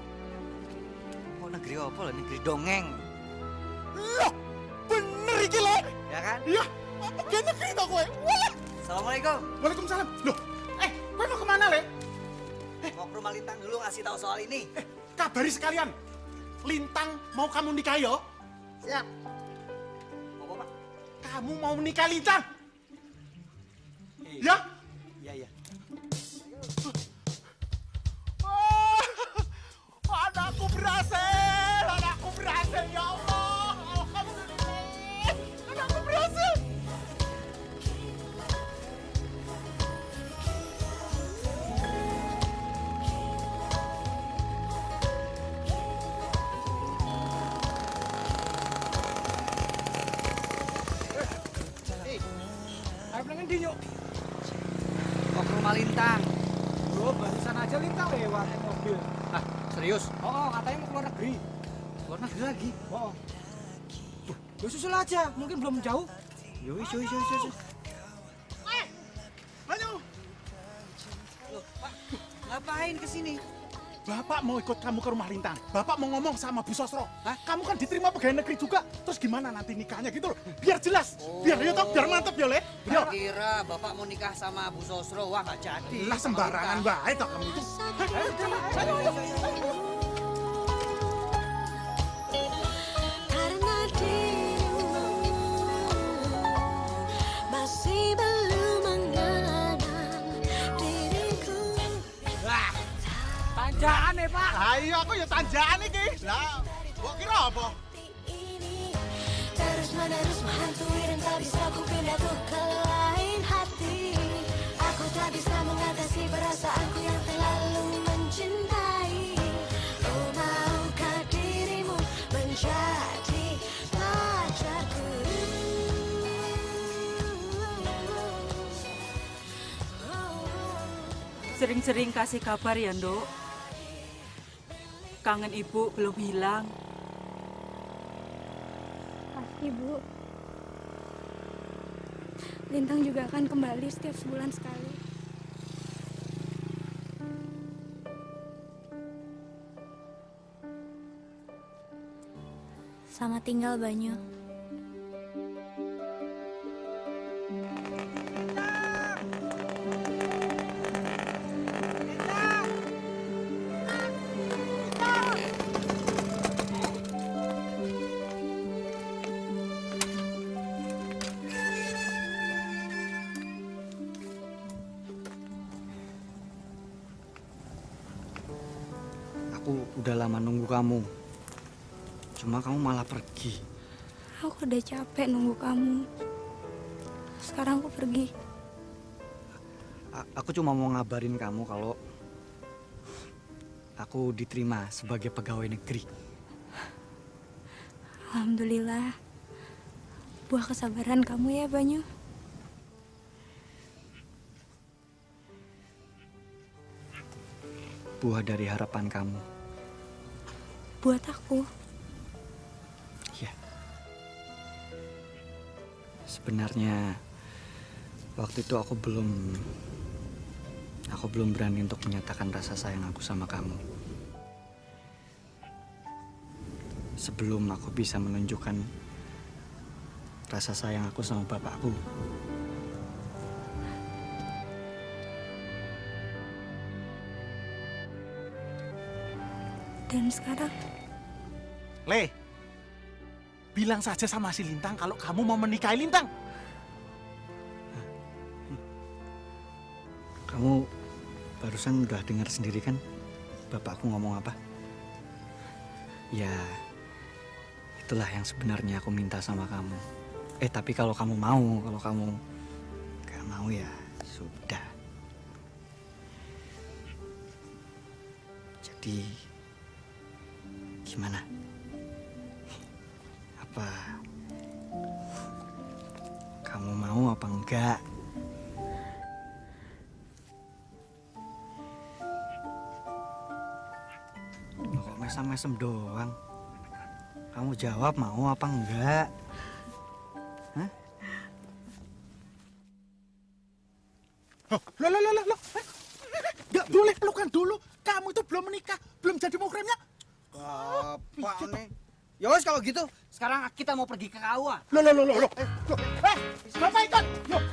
Oh negeri apa lah? Negeri dongeng. Loh, bener iki lo? Ya kan? Iya, pegawai negeri tau gue. Wah. Assalamualaikum. Waalaikumsalam. Loh, gue mau kemana, Le? Mau ke rumah Lintang dulu ngasih tahu soal ini. Kabari sekalian. Lintang mau kamu nikah yo? Siap. Mau apa, Pak? Kamu mau nikah Lintang? Ya? Iya, iya. Anakku berhasil, anakku berhasil, ya Allah. Alhamdulillah, anakku berhasil. Ayo pulang di yuk. Mau ke rumah Lintang. Bro, barusan aja Lintang lewat mobil. Ah, serius? Oh, katanya mau keluar negeri. Keluar negeri lagi? Oh. Tuh, susul aja, mungkin belum jauh. Yoi. Banyu. Loh, Pak, ngapain kesini? Bapak mau ikut kamu ke rumah Lintang. Bapak mau ngomong sama Bu Sosro. Hah? Kamu kan diterima pegawai negeri juga. Terus gimana nanti nikahnya gitu loh. Biar jelas. Biar yuk, biar mantep ya, Le. Yuk. Kira Bapak mau nikah sama Bu Sosro. Wah, nggak jadi. Lah sembarangan baik toh kamu itu. Karena dirimu masih belum mengenal diriku. Wah, panjang Lah iya aku ya tanjakan iki. Lah, kok kira apa? Terus menerus menghantui dan tak bisa ku pindah tuh ke lain hati. Aku tak bisa mengatasi perasaanku yang terlalu mencintai. Oh maukah dirimu menjadi pacarku? Sering-sering kasih kabar ya, Nduk. Kangen ibu belum hilang. Pasti, Bu. Lintang juga akan kembali setiap sebulan sekali. Selamat tinggal, Banyu. Aku udah lama nunggu kamu. Cuma kamu malah pergi. Aku udah capek nunggu kamu. Sekarang aku pergi. Aku cuma mau ngabarin kamu kalau aku diterima sebagai pegawai negeri. Alhamdulillah. Buah kesabaran kamu ya, Banyu. Buah dari harapan kamu. Buat aku. Iya. Sebenarnya waktu itu aku belum berani untuk menyatakan rasa sayang aku sama kamu. Sebelum aku bisa menunjukkan rasa sayang aku sama bapakku. Dan sekarang? Le, bilang saja sama si Lintang kalau kamu mau menikahi Lintang. Kamu barusan udah dengar sendiri kan bapakku ngomong apa? Ya, itulah yang sebenarnya aku minta sama kamu. Tapi kalau kamu gak mau ya sudah. Jadi, gimana? Apa kamu mau apa enggak? Loh, kok mesem-mesem doang? Kamu jawab mau apa enggak? Hah? Loh. Gak boleh pelukan dulu. Kamu itu belum menikah, belum jadi muhrimnya. Bapak nih. Ya wes kalau gitu, sekarang kita mau pergi ke KUA. Loh. Bapak ikut. Yuk.